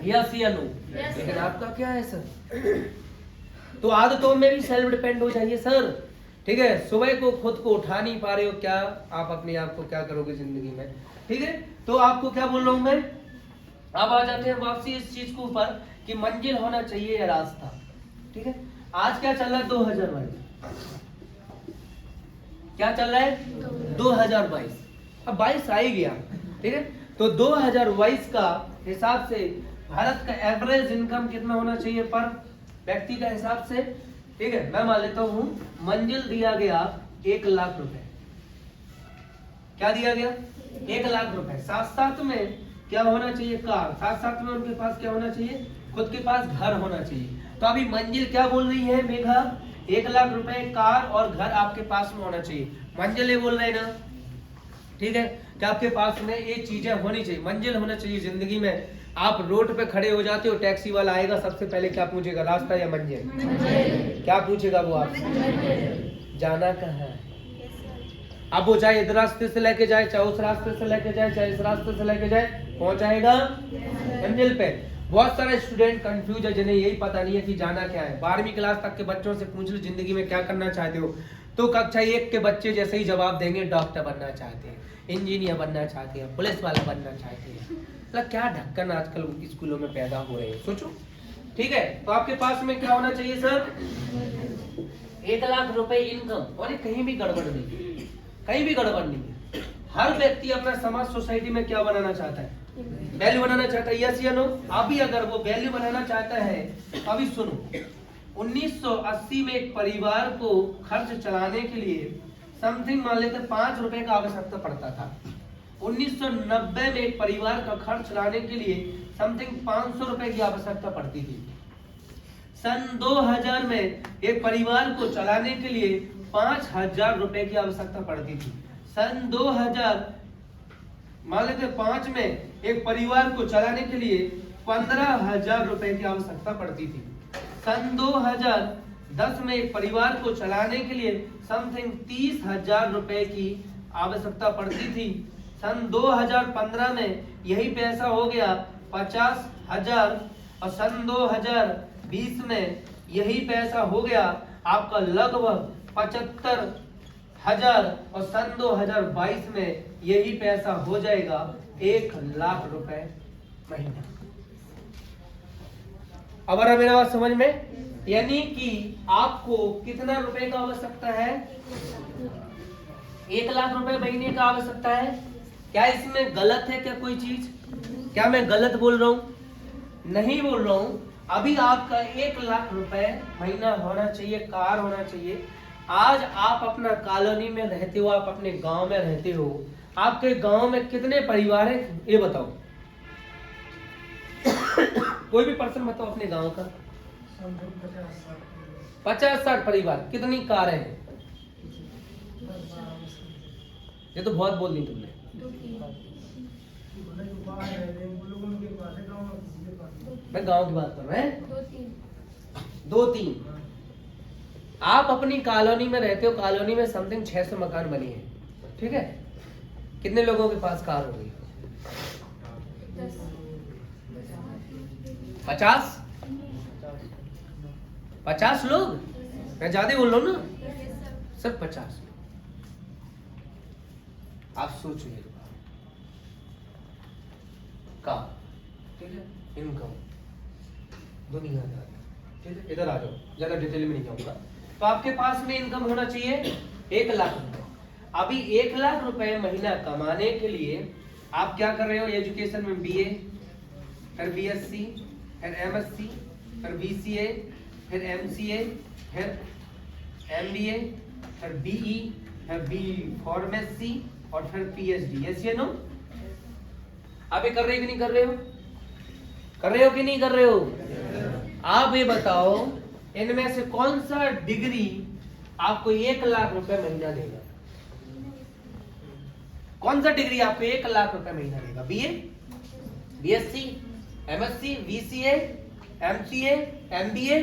यस या नो? लेकिन आपका क्या है सर? तो आदतों में भी सेल्फ डिपेंड हो जाइए सर, ठीक है। सुबह को खुद को उठा नहीं पा रहे हो, क्या आप अपने आप को क्या करोगे जिंदगी में, ठीक है। तो आपको क्या बोल रहा हूं मैं, अब आ जाते हैं वापसी इस चीज के ऊपर कि मंजिल होना चाहिए या रास्ता, ठीक है। आज क्या चल रहा है, 2022, क्या चल रहा है 2022। अब 22 आ ही गया, ठीक है। तो 2022 का हिसाब से भारत का एवरेज इनकम कितना होना चाहिए पर व्यक्ति का हिसाब से, ठीक है। मैं मान लेता हूं मंजिल दिया गया 1 लाख रुपए। क्या दिया गया? 1 लाख रुपए। साथ साथ में क्या होना चाहिए, कार। साथ साथ में उनके पास क्या होना चाहिए, खुद के पास घर होना चाहिए। तो अभी मंजिल क्या बोल रही है मेघा, 1 लाख रुपए, कार और घर आपके पास में होना चाहिए। मंजिल ये बोल रहे हैं ना, ठीक है, कि आपके पास में ये चीजें होनी चाहिए, मंजिल होना चाहिए जिंदगी में। आप रोड पे खड़े हो जाते हो, टैक्सी वाला आएगा, सबसे पहले क्या पूछेगा, रास्ता या मंजिल? क्या पूछेगा वो आपसे, जाना कहाँ है। अब वो चाहे इधर रास्ते से लेके जाए, चाहे उस रास्ते से लेके जाए, चाहे इस रास्ते से लेके जाए, पहुंचाएगा मंजिल पे। बहुत सारे स्टूडेंट कंफ्यूज है, जिन्हें यही पता नहीं है कि जाना क्या है। 12वीं क्लास तक के बच्चों से पूछ लो जिंदगी में क्या करना चाहते हो, तो कक्षा 1 के बच्चे जैसे ही जवाब देंगे, डॉक्टर बनना चाहते हैं, इंजीनियर बनना चाहते हैं, पुलिस वाला बनना चाहते हैं। मतलब क्या ढक्कन आजकल स्कूलों में पैदा हो रहे हैं, सोचो, ठीक है। तो आपके पास में क्या होना चाहिए सर, 1 लाख रुपए इनकम। और कहीं भी गड़बड़ नहीं, कहीं भी गड़बड़ नहीं। हर व्यक्ति अपना समाज सोसाइटी में क्या बनाना चाहता है, वैल्यू बनाना चाहता है। यस या नो? अभी अगर वो वैल्यू बनाना चाहता है, अभी सुनो, 1980 में एक परिवार को खर्च चलाने के लिए समथिंग मान लेते 5 रुपए का आवश्यकता पड़ता था। 1990 में एक परिवार का खर्च चलाने के लिए समथिंग 500 रुपए की आवश्यकता पड़ती थी। सन 2000 में एक परिवार को चलाने के लिए 5000 रुपए की आवश्यकता पड़ती थी। सन 2000 मान लेते 5 में एक परिवार को चलाने के लिए 15,000 रुपए की आवश्यकता पड़ती थी। सन 2010 में एक परिवार को चलाने के लिए समथिंग 30,000 रुपए की आवश्यकता पड़ती थी। सन 2015 में यही पैसा हो गया 50,000 और सन 2020 में यही पैसा हो गया आपका लगभग 75,000 और सन 2022 में यही पैसा हो जाएगा 1 लाख रुपए महीना। अब आ रहा मेरा बात समझ में? यानी कि आपको कितना रुपए का आवश्यकता है, 1 लाख रुपए महीने का आवश्यकता है। क्या इसमें गलत है क्या कोई चीज? क्या मैं गलत बोल रहा हूं? नहीं बोल रहा हूं। अभी आपका 1 लाख रुपए महीना होना चाहिए, कार होना चाहिए। आज आप अपना कॉलोनी में रहते हो, आप अपने गांव में रहते हो, आपके गांव में कितने परिवार हैं ये बताओ। कोई भी पर्सन बताओ अपने गांव का। 50-60 परिवार। कितनी कारें हैं? ये तो बहुत बोल दी तुमने। मैं गांव की बात कर रहा है, 2-3। आप अपनी कॉलोनी में रहते हो, कॉलोनी में समथिंग 600 मकान बनी है, ठीक है। कितने लोगों के पास कार होगी? 50 लोग। मैं ज्यादा बोल रहा हूं ना, सिर्फ 50। आप सोचिए, कार, ठीक है, इनकम, दुनियादारी, ठीक है। इधर आ जाओ, ज्यादा डिटेल में नहीं जाऊंगा। तो आपके पास में इनकम होना चाहिए 1 लाख रुपए। अभी 1 लाख रुपए महीना कमाने के लिए आप क्या कर रहे हो, एजुकेशन में BA, फिर BSc, फिर MSc, फिर BCA, फिर MCA, फिर MBA, फिर BE, फिर B फार्मेसी और फिर PhD। यस या नो? आप ये कर रहे हो कि नहीं कर रहे हो? कर रहे हो कि नहीं कर रहे हो? आप ये बताओ, इनमें से कौन सा डिग्री आपको 1 लाख रुपए महीना देगा। कौन सा डिग्री आपको 1 लाख रुपए महीना देगा? BA, BSc, MSc, VCA, MCA, MBA.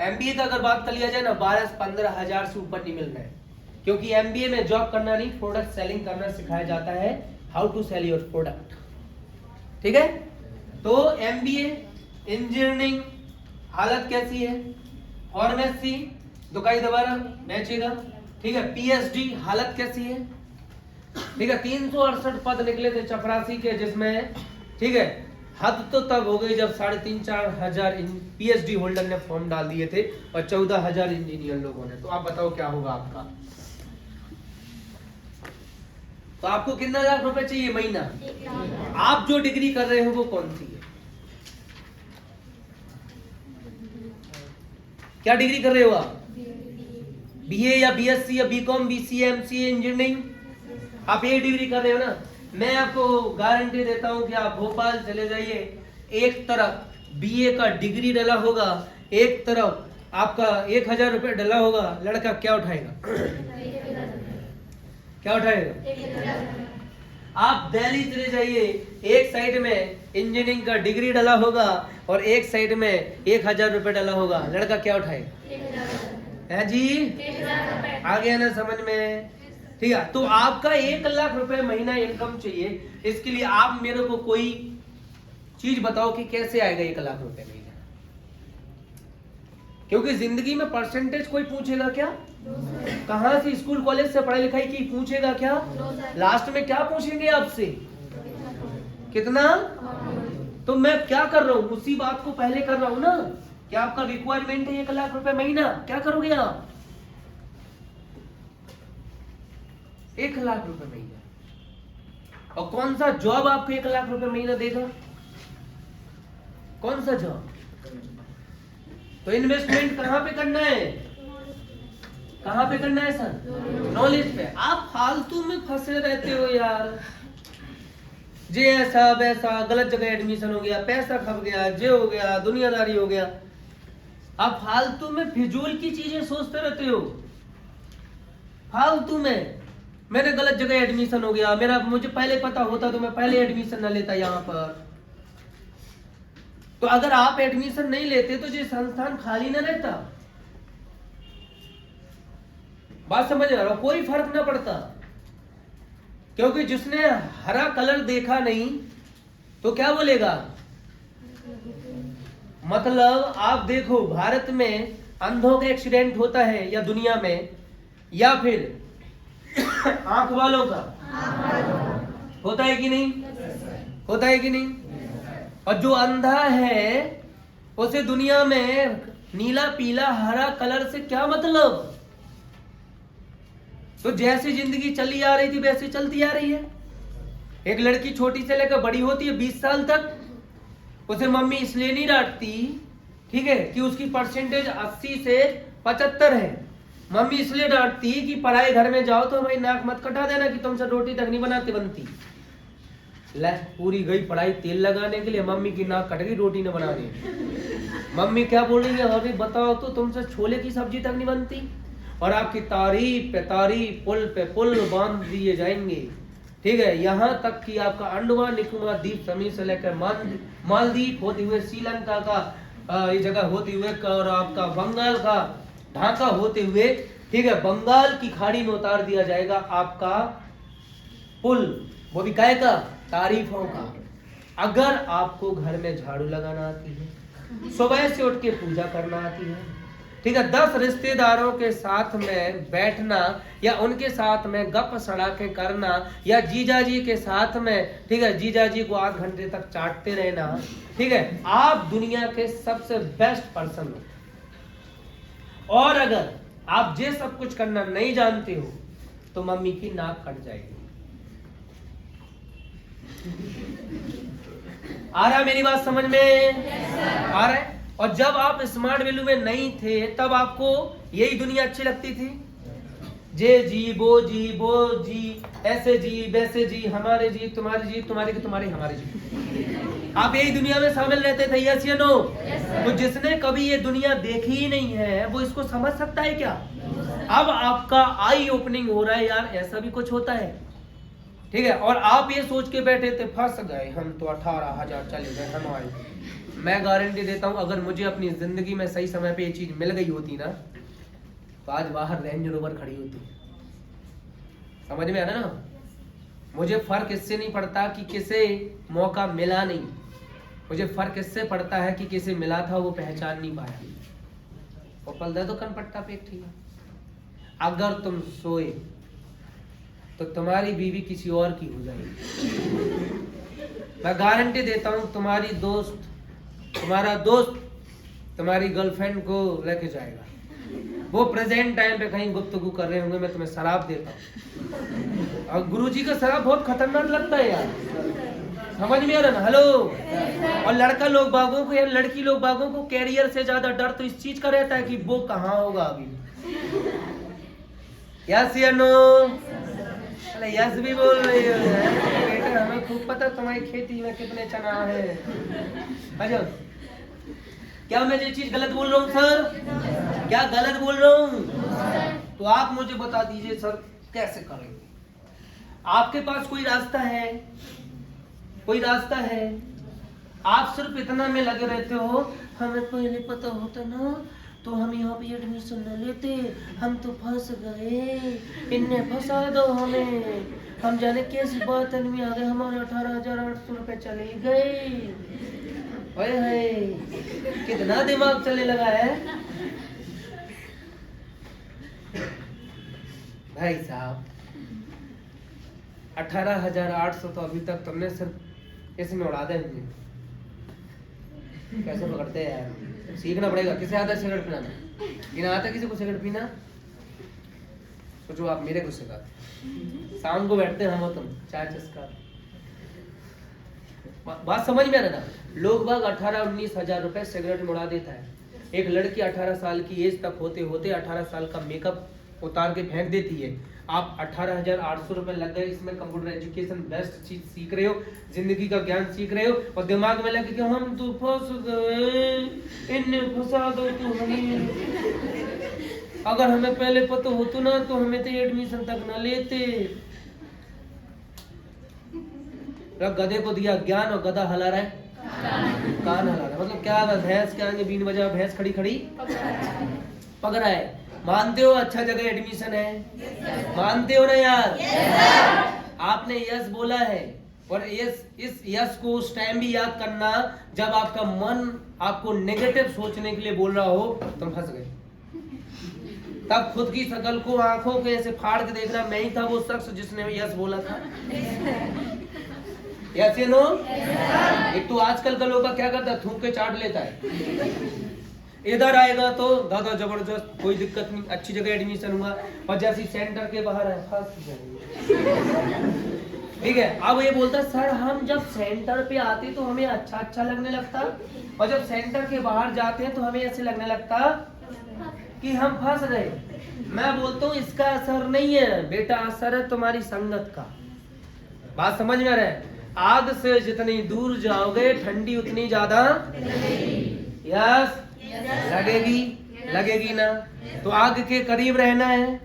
MBA का अगर बात कर लिया जाए ना, 12 से 15 हजार से ऊपर नहीं मिल रहा है, क्योंकि एमबीए में जॉब करना नहीं, प्रोडक्ट सेलिंग करना सिखाया जाता है, how to sell your product. ठीक है, तो एमबीए, इंजीनियरिंग हालत कैसी है? फार्मेसी, दुकाई दोबारा बेचेगा। ठीक है, पीएचडी हालत कैसी है? ठीक है, 368 पद निकले थे चपरासी के, जिसमें ठीक है हद तो तब हो गई जब 3,500-4 हजार पीएचडी होल्डर ने फॉर्म डाल दिए थे और 14,000 इंजीनियर लोगों ने। तो आप बताओ क्या होगा आपका? तो आपको कितना लाख रुपए चाहिए महीना? आप जो डिग्री कर रहे हो वो कौन सी है? क्या डिग्री कर रहे हो आप? बीए या बीएससी या बीकॉम, बीसीए, एमसीए, इंजीनियरिंग, आप ये डिग्री कर रहे हो ना। मैं आपको गारंटी देता हूं कि आप भोपाल चले जाइए, एक तरफ बीए का डिग्री डला होगा, एक तरफ आपका 1,000 रुपए डला होगा, लड़का क्या उठाएगा? क्या उठाएगा? आप दिल्ली चले जाइए, एक साइड में इंजीनियरिंग का डिग्री डला होगा और एक साइड में 1,000 रुपए डला होगा, लड़का क्या उठाएगा? है जी, आ गया ना समझ में? ठीक है, तो आपका 1 लाख रुपए महीना इनकम चाहिए, इसके लिए आप मेरे को कोई चीज बताओ कि कैसे आएगा 1 लाख रुपए महीना। क्योंकि जिंदगी में परसेंटेज कोई पूछेगा क्या? कहां से स्कूल कॉलेज से पढ़ाई लिखाई की पूछेगा क्या? लास्ट में क्या पूछेंगे आपसे? कितना? तो मैं क्या कर रहा हूं, उसी बात को पहले कर रहा हूं ना कि आपका रिक्वायरमेंट है 1 लाख रुपए महीना। क्या करोगे आप? 1 लाख रुपए महीना। और कौन सा जॉब आपको 1 लाख रुपए महीना देगा? कौन सा जॉब? तो इन्वेस्टमेंट कहां पे करना है? कहां पे करना है सर? नॉलेज पे। आप फालतू में फंसे रहते हो यार, जे ऐसा वैसा, गलत जगह एडमिशन हो गया, पैसा खप गया, जे हो गया, दुनियादारी हो गया। आप फालतू में फिजूल की चीजें सोचते रहते हो। फालतू में मैंने गलत जगह एडमिशन हो गया, मुझे पहले पता होता तो मैं पहले एडमिशन न लेता यहाँ पर। तो अगर आप एडमिशन नहीं लेते तो ये संस्थान खाली न रहता। बात समझ रहे हो? कोई फर्क ना पड़ता, क्योंकि जिसने हरा कलर देखा नहीं तो क्या बोलेगा? मतलब आप देखो, भारत में अंधों का एक्सीडेंट होता है या दुनिया में, या फिर आंख वालों का होता है कि नहीं? होता है कि नहीं? और जो अंधा है उसे दुनिया में नीला पीला हरा कलर से क्या मतलब? तो जैसी जिंदगी चली आ रही थी वैसे चलती आ रही है। एक लड़की छोटी से लेकर बड़ी होती है 20 साल तक, उसे मम्मी इसलिए नहीं डांटती, ठीक है, कि उसकी परसेंटेज 80 से 75 है। मम्मी इसलिए डांटती कि पढ़ाई घर में जाओ तो भाई नाक मत कटा देना कि तुमसे रोटी तक नहीं बनाते बनती। ले पूरी गई पढ़ाई तेल लगाने के लिए, मम्मी की नाक कट गई रोटी न बना रही। मम्मी क्या बोलेंगे? अभी बताओ तो तुमसे छोले की सब्जी तक नहीं बनती। और आपकी तारीफ पे तारीफ, पुल पे पुल बांध दिए जाएंगे। ठीक है, यहाँ तक कि आपका अंडमान निकोबार द्वीप समूह से लेकर मालदीव होते हुए, श्रीलंका का ये जगह होते हुए, और आपका बंगाल का ढाका होते हुए, ठीक है, बंगाल की खाड़ी में उतार दिया जाएगा आपका पुल। वो भी काय का? तारीफों का। अगर आपको घर में झाड़ू लगाना आती है, सुबह से उठ के पूजा करना आती है, ठीक है, 10 रिश्तेदारों के साथ में बैठना या उनके साथ में गप सड़ाके करना, या जीजा जी के साथ में, ठीक है, जीजा जी को 8 घंटे तक चाटते रहना, ठीक है, आप दुनिया के सबसे बेस्ट पर्सन हो। और अगर आप ये सब कुछ करना नहीं जानते हो तो मम्मी की नाक कट जाएगी। आ रहा है मेरी बात समझ में? आ रहा है? और जब आप स्मार्ट वैल्यू में नहीं थे तब आपको यही दुनिया अच्छी लगती थी। जे जी, वो जी, ऐसे जी, वैसे जी, हमारे जी, तुम्हारे जी, तुम्हारे की तुम्हारे, हमारे जी। आप यही दुनिया में शामिल रहते थे, यस या नो? तो जिसने कभी ये दुनिया देखी ही नहीं है वो इसको समझ सकता है क्या? अब आपका आई ओपनिंग हो रहा है यार, ऐसा भी कुछ होता है, ठीक है। और आप ये सोच के बैठे थे फंस गए हम तो 18,000 चले गए हमारे। मैं गारंटी देता हूँ अगर मुझे अपनी जिंदगी में सही समय पे ये चीज मिल गई होती ना तो आज बाहर रेंज रोवर खड़ी होती। समझ में आ रहा ना? मुझे फर्क इससे नहीं पड़ता कि किसे मौका मिला नहीं, मुझे फर्क इससे पड़ता है कि किसे मिला था वो पहचान नहीं पाया। और पल दे दो कनपट्टा पे, ठीक है। अगर तुम सोए तो तुम्हारी बीवी किसी और की हो जाएगी। मैं गारंटी देता हूं तुम्हारी दोस्त, तुम्हारा दोस्त तुम्हारी गर्लफ्रेंड को लेके जाएगा, वो प्रेजेंट टाइम पे कहीं गुफ्तगू कर रहे होंगे, मैं तुम्हें शराब देता हूँ। और गुरुजी का शराब बहुत खतरनाक लगता है यार, समझ में आ रहा ना? हेलो। और लड़का लोग बागों को या लड़की लोग बागों को कैरियर से ज्यादा डर तो इस चीज का रहता है कि वो कहाँ होगा अभी। यस या नो? अरे यस भी बोल रही हो बेटा, हमें खूब पता तुम्हारी खेती में कितने चना है। अच्छा, क्या मैं ये चीज गलत बोल रहा हूँ सर? क्या गलत बोल रहा हूँ? तो आप मुझे बता दीजिए सर कैसे करेंगे? आपके पास कोई रास्ता है? कोई रास्ता है? आप सिर्फ इतना में लगे रहते हो, हमें पहले पता होता ना तो हम यहाँ पे एडमिशन न लेते, हम तो फंस गए, इनने फंसा दो हमें, हम जाने कैसी बात में आ गए, हमारे 18,800 रुपए चले गए। कितना दिमाग चलने लगा है भाई साहब। 18,800 तो अभी तक तुमने सिर्फ इसमें उड़ा दे। कैसे पकड़ते हैं यार? सीखना पड़ेगा। किसे आता है सिगरेट पीना? बिना आता किसी को सिगरेट पीना? सोचो आप मेरे को सिखाते, शाम को बैठते हैं हम तुम चाय चस्का। बात समझ में आ रहा ना? लोग बाग 18-19 हजार रुपए सिगरेट में उड़ा देता है। एक लड़की 18 साल की एज तक होते होते 18 साल का मेकअप उतार के फेंक देती है। आप 18,800 रुपए लग गए, इसमें कंप्यूटर एजुकेशन बेस्ट चीज सीख रहे हो, जिंदगी का ज्ञान सीख रहे हो, और दिमाग में लगे कि हम तो फंस गए, इनने फंसा दो तो हमें, अगर हमें पहले पता होता ना तो हमें तो एडमिशन तक ना लेते। गधे को दिया ज्ञान और गधा हला रहा है कान हला रहा है। मतलब क्या? भैंस के आगे बीन बजा, भैंस खड़ी खड़ी पक रहा है। मानते हो अच्छा जगह एडमिशन है? मानते हो ना यार? आपने यस बोला है, और इस यस को उस टाइम भी याद करना जब आपका मन आपको नेगेटिव सोचने के लिए बोल रहा हो तुम फंस गए। तब खुद की शकल को आंखों के ऐसे फाड़ के देखना, मैं ही था वो शख्स जिसने यस बोला था। यस या नो? एक तो आजकल का लोग क्या करता है, थूक के चाट लेता है। इधर आएगा तो दादा जबरदस्त, कोई दिक्कत नहीं, अच्छी जगह एडमिशन हुआ, और जैसे सेंटर के बाहर है फंस जाएंगे। ठीक है, अब ये बोलता सर हम जब सेंटर पे आते तो हमें अच्छा लगने लगता, और जब सेंटर के बाहर जाते हैं तो हमें ऐसे लगने लगता कि हम फंस गए। मैं बोलता हूँ इसका असर नहीं है बेटा, असर है तुम्हारी संगत का। बात समझ में आ रहा है? आग से जितनी दूर जाओगे ठंडी उतनी ज्यादा यस लगेगी ना। तो आग के करीब रहना है,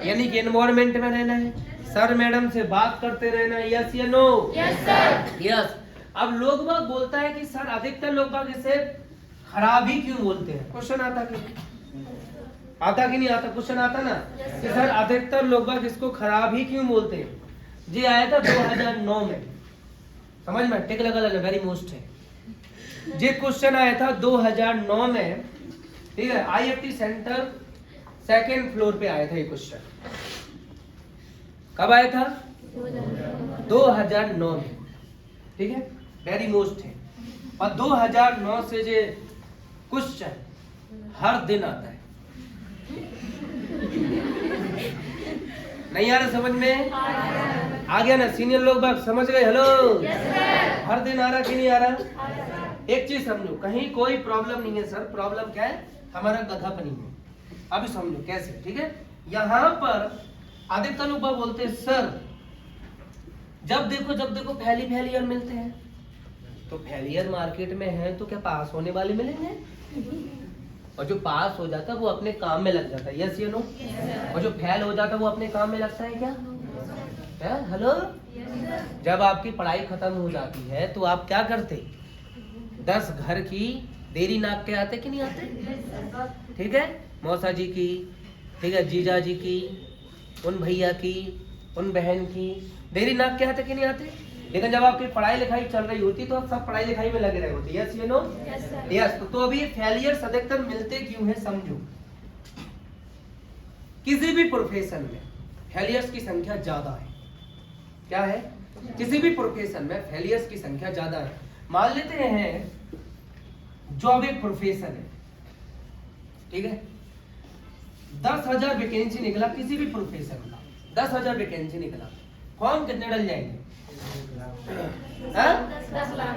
यानी कि एनवायरमेंट में रहना है, सर मैडम से बात करते रहना है। यस या नो? Yes sir. यस। अब लोग बाग बोलता है कि सर अधिकतर लोग बाग इसे खराब ही क्यों बोलते हैं? क्वेश्चन आता कि नहीं आता? क्वेश्चन आता ना कि सर अधिकतर लोग बाग इसको खराब ही क्यों बोलते हैं? जी आया था 2009 में, समझ में टिक लगा वेरी मोस्ट है। ये क्वेश्चन आया था 2009 में, ठीक है, IFT सेंटर सेकेंड फ्लोर पे आया था ये क्वेश्चन। कब आया था? 2009 में, ठीक है, वेरी मोस्ट है। और 2009 से ये क्वेश्चन हर दिन आता है। नहीं आ रहा समझ में? आ गया ना? सीनियर लोग बात समझ गए? हेलो, हर दिन आ रहा कि नहीं आ रहा? एक चीज समझो, कहीं कोई प्रॉब्लम नहीं है सर। प्रॉब्लम क्या है? हमारा गधापनी है। अभी समझो कैसे, ठीक है। यहाँ पर अधिकतर लोग बोलते हैं सर जब देखो फैली और मिलते हैं, तो फेलियर मार्केट में है तो क्या पास होने वाले मिलेंगे? और जो पास हो जाता है वो अपने काम में लग जाता है, यस या नो? और जो फेल हो जाता है वो अपने काम में लगता है क्या? हेलो, जब आपकी पढ़ाई खत्म हो जाती है तो आप क्या करते? 10 घर की देरी नाप के आते कि नहीं आते? ठीक है, मौसा जी की, ठीक है, जीजा जी की, उन भैया की, उन बहन की देरी नाप के आते कि नहीं आते? लेकिन जब आपकी पढ़ाई लिखाई चल रही होती तो आप सब पढ़ाई लिखाई में लगे रहे होते, यस या नो? यस। तो अभी फेलियर्स अधिकतर मिलते क्यों है समझो। किसी भी प्रोफेशन में फेलियर्स की संख्या ज्यादा है। क्या है? किसी भी प्रोफेशन में फेलियर्स की संख्या ज्यादा है। मान लेते हैं जॉब एक प्रोफेशन है, ठीक है, 10,000 वैकेंसी निकला किसी भी प्रोफेशन का, 10,000 वैकेंसी निकला, फॉर्म कितने डल जाएंगे? 10 लाख।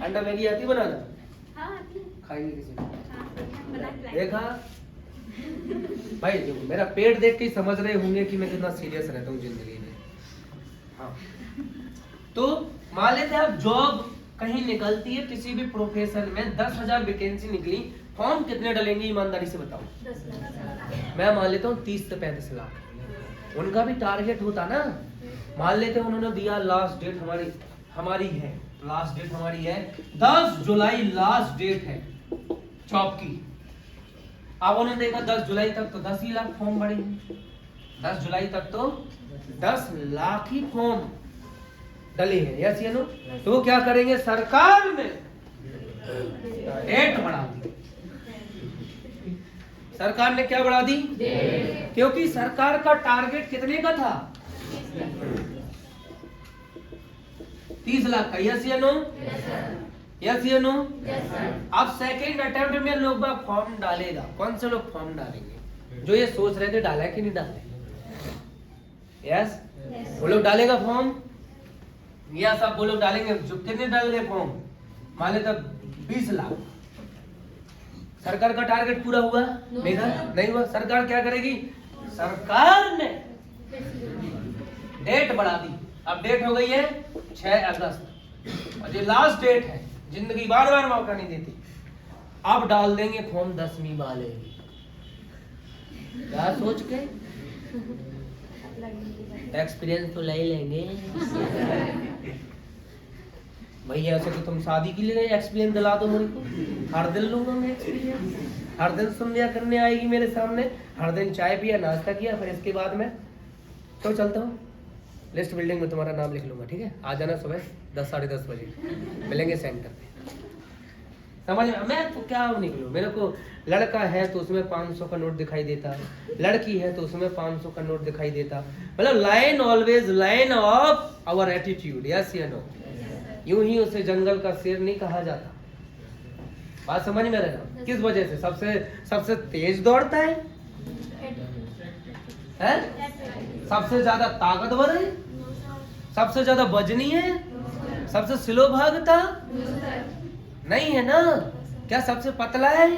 अंडा मैगी आती बनाना? हाँ, खाएंगे किसी को? बना के लाए। देखा भाई, देखो मेरा पेट देख के ही समझ रहे होंगे कि मैं कितना सीरियस रहता हूँ जिंदगी में। हाँ, तो मान लेते हैं आप जॉब कहीं निकलती है किसी भी प्रोफेशन में, 10,000 वैकेंसी निकली, फॉर्म कितने डलेंगे ईमानदारी से बताओ? 10 लाख। मैं मान लेता हूँ 30 से 35 लाख। उनका भी टारगेट होता ना। मान लेते हैं उन्होंने दिया लास्ट डेट हमारी है, लास्ट डेट हमारी है 10 जुलाई, लास्ट डेट है जॉब की। अब उन्होंने देखा 10 जुलाई तक तो 10 ही लाख फॉर्म भरेंगे, 10 जुलाई तक तो 10 लाख ही फॉर्म डले हैं, यस या नो? तो वो क्या करेंगे? सरकार ने डेट बढ़ा दी। सरकार ने क्या बढ़ा दी? क्योंकि सरकार का टारगेट कितने का था? 30 लाख का, यस या नो? यस या नो? अब सेकेंड अटेम्प्ट में लोग फॉर्म डालेगा। कौन से लोग फॉर्म डालेंगे? जो ये सोच रहे थे डाला कि नहीं डाले? यस, वो लोग डालेगा फॉर्म, या सब वो लोग डालेंगे? जो कितने डाल गए फॉर्म? मान लेते 20 लाख। सरकार का टारगेट पूरा हुआ? नहीं हुआ। सरकार क्या करेगी? सरकार ने डेट बढ़ा दी। अब डेट हो गई है 6 अगस्त, और ये लास्ट डेट है, जिंदगी बार बार मौका नहीं देती। अब डाल देंगे फॉर्म 10वीं वाले, क्या सोच के? एक्सपीरियंस तो ले लेंगे भैया, ऐसे तो तुम शादी के लिए एक्सपीरियंस दिला दो मेरे को, हर दिन लूंगा मैं एक्सपीरियंस। हर दिन संध्या करने आएगी मेरे सामने, हर दिन चाय पिया, नाश्ता किया, फिर इसके बाद में तो चलता हूँ लिस्ट बिल्डिंग में, तुम्हारा नाम लिख लूंगा, ठीक है? आ जाना सुबह 10 साढ़े 10 बजे, मिलेंगे सेंटर पे। समझ में? मैं तो क्या निकलूं, मेरे को लड़का है तो उसमें 500 का नोट दिखाई देता, लड़की है तो उसमें 500 का नोट दिखाई देता। मतलब line always line of our attitude, yes या नो? यूं ही उसे जंगल का शेर नहीं कहा जाता। बात समझ में रहना। किस वजह से? सबसे तेज दौड़ता है? सबसे ज्यादा ताकतवर है? सबसे ज्यादा वजनी है? सबसे स्लो भागता नहीं है ना? क्या सबसे पतला है?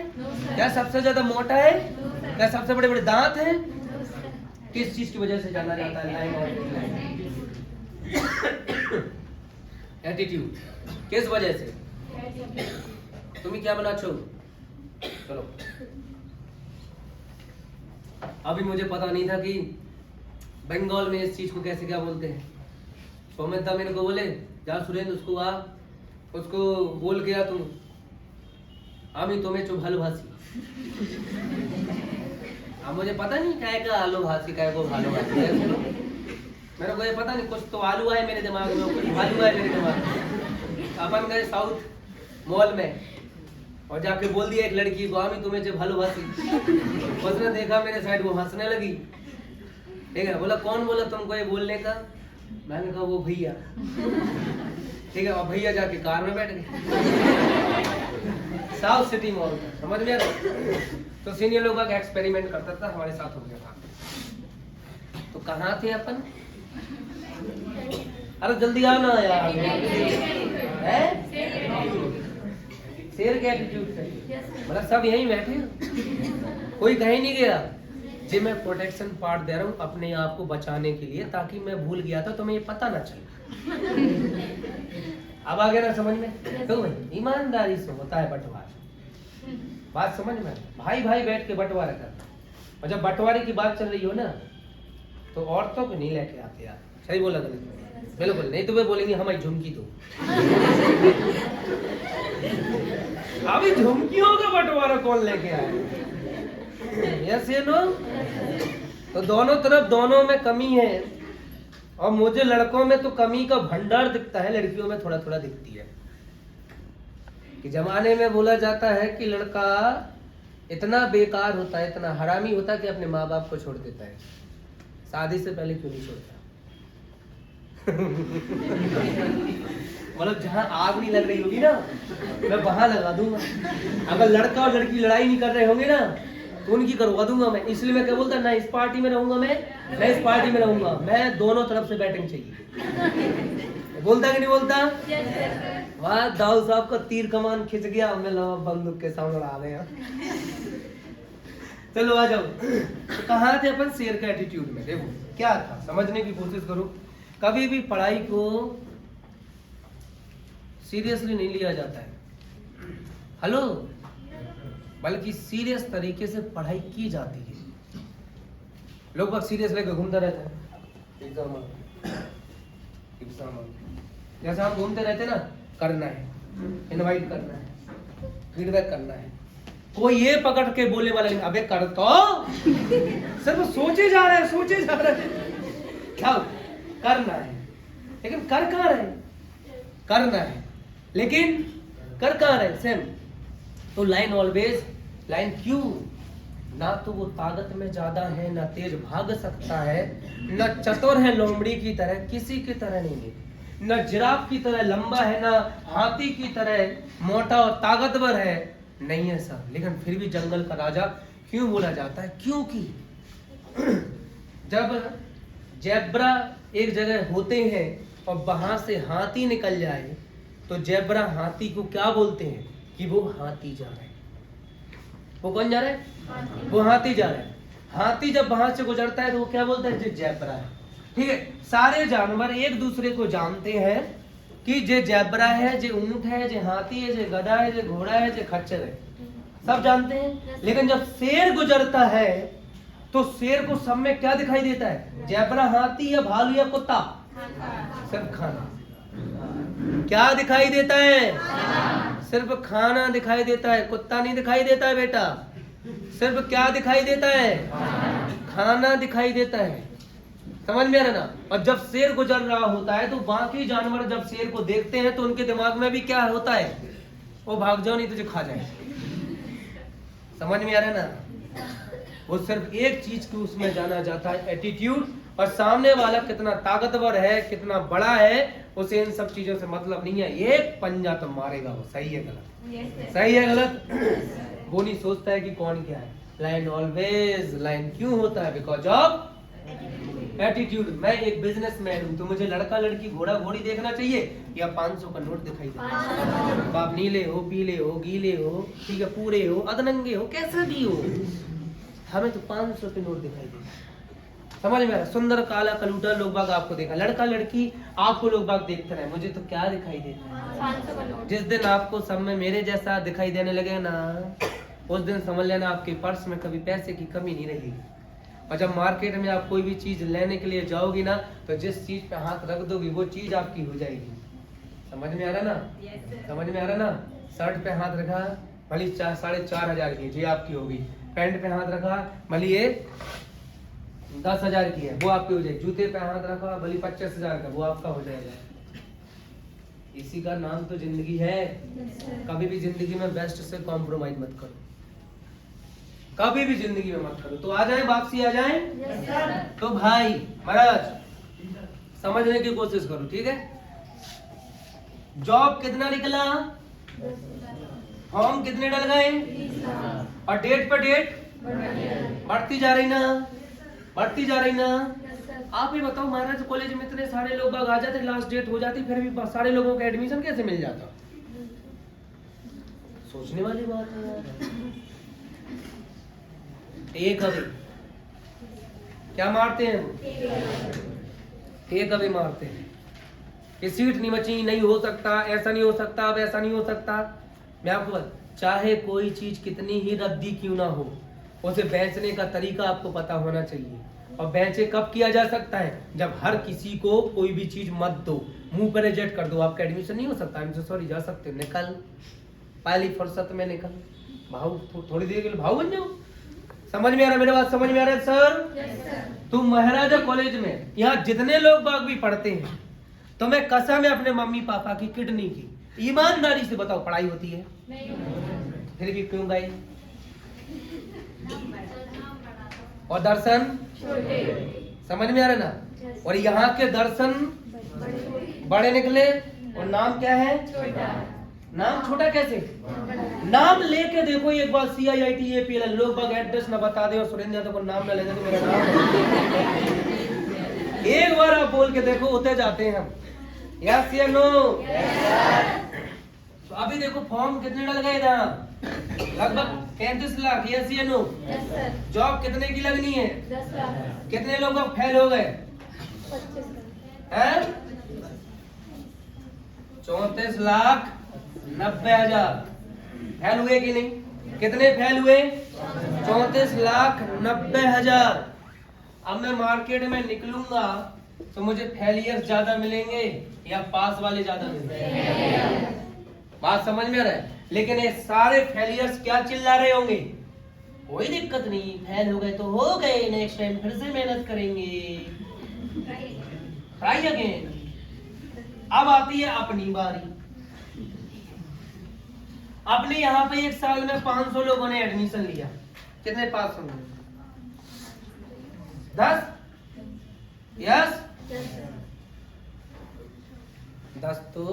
क्या सबसे ज्यादा मोटा है? क्या सबसे बड़े बड़े दांत हैं? किस चीज की वजह से जाना जाता है? एटीट्यूड। किस वजह से? तुम्हें क्या बना छो? चलो, अभी मुझे पता नहीं था कि बंगाल में इस चीज को कैसे क्या बोलते हैं। सौमित्रा मेरे को बोले, जा सुरेंद्र उसको बोल गया तुम আমি तुम्हें चुप ভালোবাসি। अब मुझे पता नहीं क्या का आलू भासी, क्या को भालोबासी है, मेरे को ये पता नहीं, कुछ तो आलू है मेरे दिमाग में, कुछ भालू है मेरे दिमाग में। अपन गए साउथ मॉल में और जाके बोल दिया एक लड़की को, আমি तुम्हें जो भालोबासी। उसने देखा मेरे साइड, वो हंसने लगी, ठीक है? बोला कौन बोला तुमको ये बोलने का? मैंने कहा वो भैया, ठीक है? और भैया जाके कार में बैठ गए साउथ सिटी मॉल में, समझ में आ रहा? तो सीनियर लोग का एक्सपेरिमेंट करता था, हमारे साथ हो गया था। तो कहाँ थे अपन? अरे जल्दी आओ ना यार, है? शेर के एटीट्यूड से, मतलब सब यहीं बैठे, कोई कहीं नहीं गया, जी मैं प्रोटेक्शन पार्ट दे रहा हूँ अपने आप को बचाने के लिए, ताकि मैं भूल गया था तो मैं ये पता ना चले। अब आ गया ना समझ में? तो ईमानदारी से होता है बंटवारा। बात समझ में? भाई भाई बैठ के बंटवारा करना, और जब बंटवारे की बात चल रही हो ना तो औरतों को नहीं लेके आते यार। सही बोला गलत? बिल्कुल नहीं, तो वे बोलेंगे हमारी झुमकी दो। अभी झुमकियों का बंटवारा कौन लेके आए? यस ये नो? तो दोनों तरफ दोनों में कमी है, और मुझे लड़कों में तो कमी का भंडार दिखता है, लड़कियों में थोड़ा थोड़ा दिखती है। कि जमाने में बोला जाता है कि लड़का इतना बेकार होता है, इतना हरामी होता है कि अपने माँ बाप को छोड़ देता है। शादी से पहले क्यों नहीं छोड़ता? मतलब जहाँ आग नहीं लग रही होगी ना, मैं वहां लगा दूंगा। अगर लड़का और लड़की लड़ाई नहीं कर रहे होंगे ना तो उनकी करवा दूंगा मैं। इसलिए मैं क्या बोलता, ना इस पार्टी में रहूंगा मैं, ना इस पार्टी में रहूंगा मैं, दोनों तरफ से बैटिंग चाहिए। बोलता कि नहीं बोलता? वाह दाऊ साहब का तीर कमान खिंच गया, मैं बंदूक के सामने आ गया। चलो आ जाओ। तो कहाँ थे अपन? शेर के एटीट्यूड में। देखो क्या था, समझने की कोशिश करो। कभी भी पढ़ाई को सीरियसली नहीं लिया जाता है, हेलो, बल्कि सीरियस तरीके से पढ़ाई की जाती है। लोग बस सीरियस लेकर घूमते रहते हैं। एग्जाम जैसे हम घूमते रहते ना, करना है, इनवाइट करना है, फीडबैक करना है, कोई ये पकड़ के बोले वाला नहीं, अबे कर तो सिर्फ सोचे जा रहे हैं, सोचे जा रहे हैं। क्या करना है, लेकिन कर कहाँ रहे? करना है लेकिन कर कहाँ रहे? सेम। तो लाइन ऑलवेज, लाइन क्यों? ना तो वो ताकत में ज्यादा है, ना तेज भाग सकता है, ना चतुर है लोमड़ी की तरह, किसी की तरह नहीं, न जिराफ की तरह लंबा है, ना हाथी की तरह मोटा और ताकतवर है, नहीं है सर। लेकिन फिर भी जंगल का राजा क्यों बोला जाता है? क्योंकि जब जेब्रा एक जगह होते हैं और वहां से हाथी निकल जाए तो जेब्रा हाथी को क्या बोलते हैं? कि वो हाथी जा रहा है। वो कौन जा रहा है? वो हाथी जा रहा है। हाथी जब वहां से गुजरता है तो वो क्या बोलता है? जो जेब्रा है। ठीक है, सारे जानवर एक दूसरे को जानते हैं कि जे जेब्रा है, जे ऊंट है, जे हाथी है, जे गधा है, जे घोड़ा है, जे खच्चर है, सब जानते हैं। लेकिन जब शेर गुजरता है तो शेर को सब में क्या दिखाई देता है? जेब्रा, हाथी या भालू या कुत्ता? सिर्फ खाना। क्या दिखाई देता है? सिर्फ खाना दिखाई देता है, कुत्ता नहीं दिखाई देता है बेटा। सिर्फ क्या दिखाई देता है? खाना दिखाई देता है। समझ में आ रहा ना? और जब शेर गुजर रहा होता है तो बाकी जानवर जब शेर को देखते हैं तो उनके दिमाग में भी क्या होता है? वो भाग जाओ नहीं तुझे खा जाए। समझ में आ रहा है ना? वो सिर्फ एक चीज की उसमें जाना जाता है, एटीट्यूड, और सामने वाला कितना ताकतवर है, कितना बड़ा है, उसे इन सब चीजों से मतलब नहीं है। एक पंजा तो मारेगा वो। सही है गलत? सही है गलत? वो नहीं सोचता है कि कौन क्या है। लाइन ऑलवेज, लाइन क्यों होता है? Because of attitude. मैं एक बिजनेसमैन हूँ तो मुझे लड़का लड़की घोड़ा घोड़ी देखना चाहिए या 500 का नोट दिखाई दे? आप नीले हो, पीले हो, गीले हो, ठीक है, पूरे हो, अधनंगे हो, कैसा भी हो, हमें तो 500 के नोट दिखाई दे। समझ में आ रहा? सुंदर काला कलूटा लोग बाग आपको देखा, लड़का लड़की आपको लोग बाग देखते रहे, मुझे तो क्या दिखाई देता है? जिस दिन आपको सब में मेरे जैसा दिखाई देने लगे ना, उस दिन समझ लेना आपके पर्स में कभी पैसे की कमी नहीं रहेगी। और जब मार्केट में आप कोई भी चीज लेने के लिए जाओगी ना तो जिस चीज पे हाथ रख दोगी वो चीज आपकी हो जाएगी। समझ में आ रहा ना? समझ में आ रहा ना? शर्ट पे हाथ रखा भले 4,500 की, जी आपकी होगी। पैंट पे हाथ रखा भले ये 10,000 की है, वो आपकी हो जाएगी। जूते पे हाथ रखा भले 25,000 का, वो आपका हो जाएगा। इसी का नाम तो जिंदगी है। कभी भी जिंदगी में बेस्ट से कॉम्प्रोमाइज मत करो, कभी भी जिंदगी में मत करो। तो आ जाए, वापसी आ जाए। तो भाई महाराज समझने की कोशिश करो, ठीक है? जॉब कितना निकला, फॉर्म कितने डल गए, और डेट पर डेट बढ़ती जा रही ना, बढ़ती जा रही ना। आप ही बताओ महाराज, कॉलेज में इतने सारे लोग आ जाते, लास्ट डेट हो जाती, फिर भी सारे लोगों का एडमिशन कैसे मिल जाता? सोचने वाली बात है। एक अभी क्या मारते हैं वो? एक अभी मारते हैं कि सीट नहीं बची, नहीं हो सकता, ऐसा नहीं हो सकता, अब ऐसा नहीं हो सकता। मैं आपको चाहे कोई चीज कितनी ही रद्दी क्यों ना हो, उसे बेचने का तरीका आपको पता होना चाहिए। और बेचे कब किया जा सकता है? जब हर किसी को कोई भी चीज मत दो, मुंह पर रिजेक्ट कर दो। आपका एडमिशन नहीं हो सकता, I'm so sorry, जा सकते हो, निकल पहली फुर्सत में निकल। भाव थोड़ी देर के लिए भाव बन जाओ। समझ में आ रहा है मेरे बात? समझ में आ रहा है सर? तुम महाराजा कॉलेज में यहाँ जितने लोग बाग भी पढ़ते हैं, तो मैं कसम है अपने मम्मी पापा की किडनी की, ईमानदारी से बताओ पढ़ाई होती है? फिर भी क्यों गए? और दर्शन समझ में आ रहा है ना? और यहाँ के दर्शन बड़े निकले। और नाम क्या है? नाम छोटा कैसे? नाम लेके देखो एक बार, CIIT लोग बाग एड्रेस ना बता दे और सुरेंद्र यादव को नाम ना ले दे तो मेरा नाम एक बार आप बोल के देखो, उतर जाते हैं हम। यस या नो? तो अभी देखो फॉर्म कितने डल गए था? लगभग 35 लाख। यस या नो? जॉब कितने की लगनी है? 10 लाख। कितने लोग फेल हो गए? 34,90,000 फेल हुए कि नहीं? कितने फेल हुए? 34,90,000। अब मैं मार्केट में निकलूंगा तो मुझे फेलियर ज्यादा मिलेंगे या पास वाले ज्यादा मिलेंगे? बात समझ में आ रहा है? लेकिन ये सारे फेलियर्स क्या चिल्ला रहे होंगे? कोई दिक्कत नहीं, फेल हो गए तो हो गए, नेक्स्ट टाइम फिर से मेहनत करेंगे, ट्राई अगेन। अब आती है अपनी बारी। अपने यहाँ पे एक साल में 500 लोगों ने एडमिशन लिया, कितने पास होंगे? 10? यस? 10 तो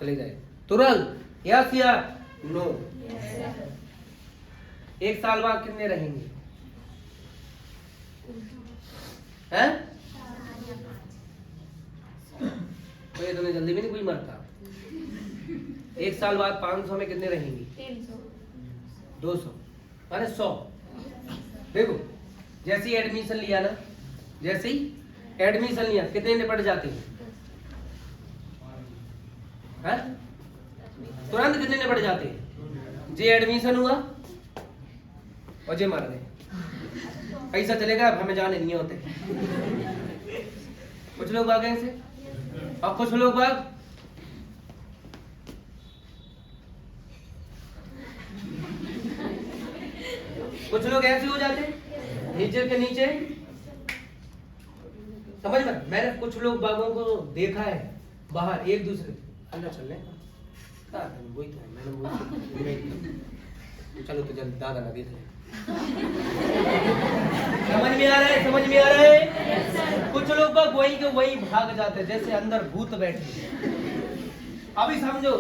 चले जाए तुरंत। यस या नो? एक साल बाद कितने रहेंगे? हैं? तो इतने जल्दी भी नहीं कोई मरता। एक साल बाद 500 में कितने रहेंगे? 200 माने 100। देखो जैसे ही एडमिशन लिया ना, जैसे ही एडमिशन लिया कितने निपट जाते हैं? तुरंत कितने निपट जाते हैं? जे एडमिशन हुआ और जे मर गए। पैसा चलेगा, अब हमें जाने नहीं होते। कुछ लोग आ गए से और कुछ लोग आ कुछ लोग ऐसे हो जाते नीचे के नीचे। समझ में? मैंने कुछ लोग बागों को देखा है बाहर एक दूसरे अंदर चलने वही तो है। मैंने चलो तो जल्द दादा ना देख ले। समझ में आ रहा है? समझ में आ रहा है? कुछ लोग बाग वही के वही भाग जाते जैसे अंदर भूत बैठे। अभी समझो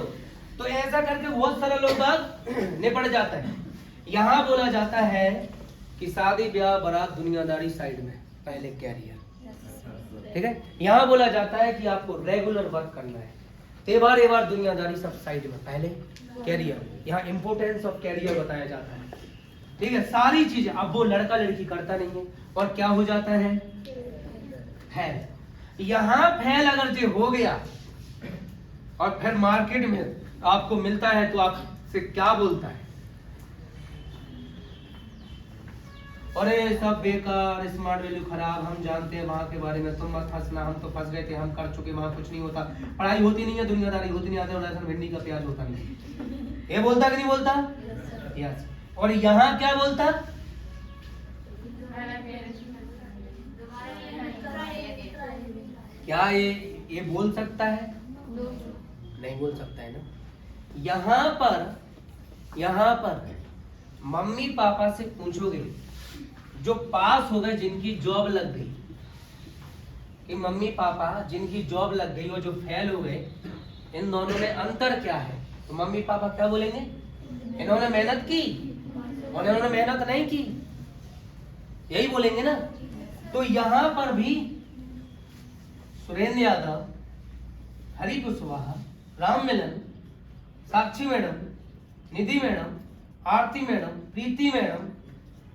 तो ऐसा करके बहुत सारे लोग बाग निपट जाता है। यहाँ बोला जाता है कि शादी ब्याह बारात दुनियादारी साइड में, पहले कैरियर। ठीक है? यहाँ बोला जाता है कि आपको रेगुलर वर्क करना है, तेवार एवार दुनियादारी सब साइड में, पहले कैरियर। यहाँ इंपोर्टेंस ऑफ कैरियर बताया जाता है। ठीक है? सारी चीजें। अब वो लड़का लड़की करता नहीं है और क्या हो जाता है? फेल। यहाँ फेल अगर जो हो गया और फिर मार्केट में आपको मिलता है तो आपसे क्या बोलता है? अरे सब बेकार, स्मार्ट वैल्यू खराब, हम जानते हैं वहां के बारे में, तुम मत फंसना, हम तो फंस गए थे, हम कर चुके, वहां कुछ नहीं होता, पढ़ाई होती नहीं है, दुनियादारी होती नहीं आती, और ऐसा भिंडी का प्याज होता नहीं। ये बोलता कि नहीं बोलता? यस। और यहाँ क्या बोलता? क्या ये बोल सकता है? नहीं बोल सकता है ना। यहाँ पर मम्मी पापा से पूछोगे जो पास हो गए, जिनकी जॉब लग गई, कि मम्मी पापा जिनकी जॉब लग गई और जो फेल हो गए, इन दोनों में अंतर क्या है? तो मम्मी पापा क्या बोलेंगे? इन्होंने मेहनत की और इन्होंने मेहनत नहीं की, यही बोलेंगे ना। तो यहाँ पर भी सुरेंद्र यादव, हरि कुशवाहा, राम मिलन, साक्षी मैडम, निधि मैडम, आरती मैडम, प्रीति मैडम,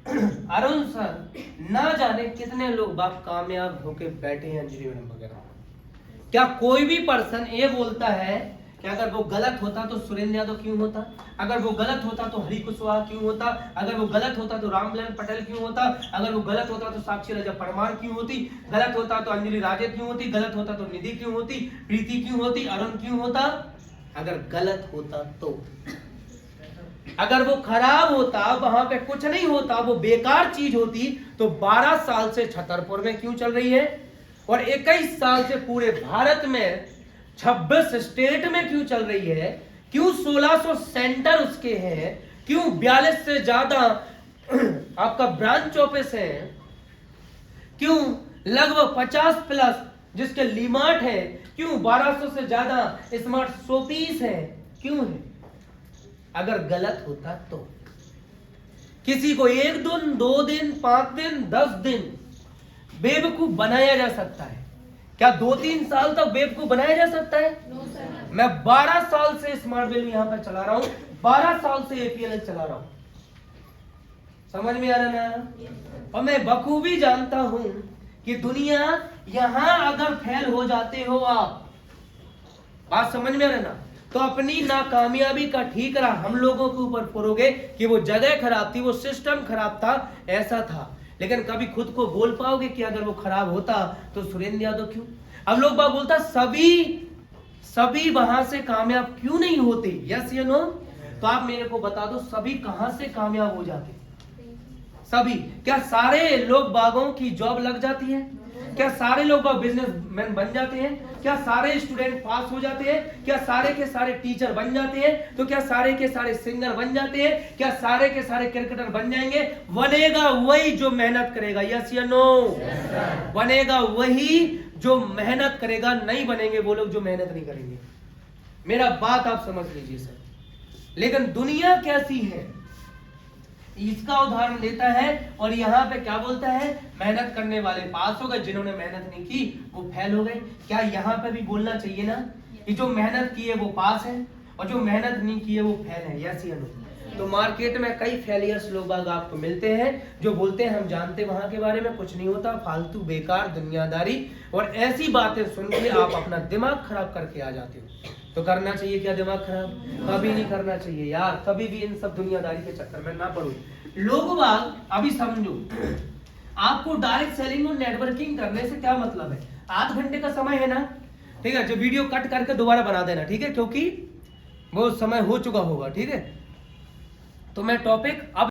अरुण सर ना जाने कितने लोग बाप कामयाब होके बैठे हैं इंजीनियरिंग वगैरह। क्या कोई भी पर्सन ये बोलता है कि अगर वो गलत होता तो सुरेंद्र यादव क्यों होता, अगर वो गलत होता तो हरि कुशवाहा क्यों होता, अगर वो गलत होता तो रामलाल पटेल क्यों होता, अगर वो गलत होता तो साक्षी राजा परमार क्यों होती, गलत होता तो अंजलि राजे क्यों होती, गलत होता तो निधि क्यों होती, प्रीति क्यों होती, अरुण क्यों होता? अगर गलत होता तो, अगर वो खराब होता, वहां पे कुछ नहीं होता, वो बेकार चीज होती, तो 12 साल से छतरपुर में क्यों चल रही है और 21 साल से पूरे भारत में 26 स्टेट में क्यों चल रही है? क्यों 1600 सेंटर उसके हैं? क्यों 42 से ज्यादा आपका ब्रांच ऑफिस है? क्यों लगभग 50 प्लस जिसके लीमार्ट है? क्यों 1200 से ज्यादा स्मार्ट शॉपीस है? क्यों है? अगर गलत होता तो किसी को 1 दिन 2 दिन 5 दिन 10 दिन बेवकूफ बनाया जा सकता है। क्या 2-3 साल तक बेवकूफ बनाया जा सकता है? मैं 12 साल से स्मार्ट वैल्यू यहां पर चला रहा हूं, 12 साल से एपीएल चला रहा हूं। समझ में आ रहा ना? और मैं बखूबी जानता हूं कि दुनिया यहां अगर फेल हो जाते हो आप, बात समझ में आ रहा ना, तो अपनी नाकामयाबी का ठीकरा हम लोगों के ऊपर फोड़ोगे कि वो जगह खराब थी, वो सिस्टम खराब था, ऐसा था। लेकिन कभी खुद को बोल पाओगे कि अगर वो खराब होता तो सुरेंद्र यादव क्यों? अब लोग बात बोलता सभी वहां से कामयाब क्यों नहीं होते? यस या नो? तो आप मेरे को बता दो, सभी कहां से कामयाब हो जाते? सभी। क्या सारे लोग बागों की जॉब लग जाती है? क्या सारे लोग बाग बिजनेसमैन बन जाते हैं? क्या सारे स्टूडेंट पास हो जाते हैं? क्या सारे के सारे टीचर बन जाते हैं? तो क्या सारे के सारे सिंगर बन जाते हैं? क्या सारे के सारे क्रिकेटर बन जाएंगे? बनेगा वही जो मेहनत करेगा। यस या नो? बनेगा वही जो मेहनत करेगा, नहीं बनेंगे वो लोग जो मेहनत नहीं करेंगे। मेरा बात आप समझ लीजिए सर। लेकिन दुनिया कैसी है इसका उदाहरण देता है और यहाँ पे क्या बोलता है? मेहनत करने वाले पास हो गए, जिन्होंने मेहनत नहीं की वो फेल हो गए। क्या यहाँ पे भी बोलना चाहिए ना कि जो मेहनत की है वो पास है और जो मेहनत नहीं की है वो फेल है? यस या नो? तो मार्केट में कई फेलियर्स लोग आपको मिलते हैं जो बोलते हैं हम जानते वहां के बारे में, कुछ नहीं होता, फालतू बेकार दुनियादारी, और ऐसी बातें सुन के आप अपना दिमाग खराब करके आ जाते हो। तो करना चाहिए क्या दिमाग खराब? कभी नहीं करना चाहिए यार, कभी भी इन सब दुनियादारी के चक्कर में ना पड़ो। लोग बाग अभी समझो, आपको डायरेक्ट सेलिंग और नेटवर्किंग करने से क्या मतलब है? आध घंटे का समय है ना, ठीक है, जो वीडियो कट करके दोबारा बना देना, ठीक है, क्योंकि वो समय हो चुका होगा, ठीक है। तो मैं टॉपिक अब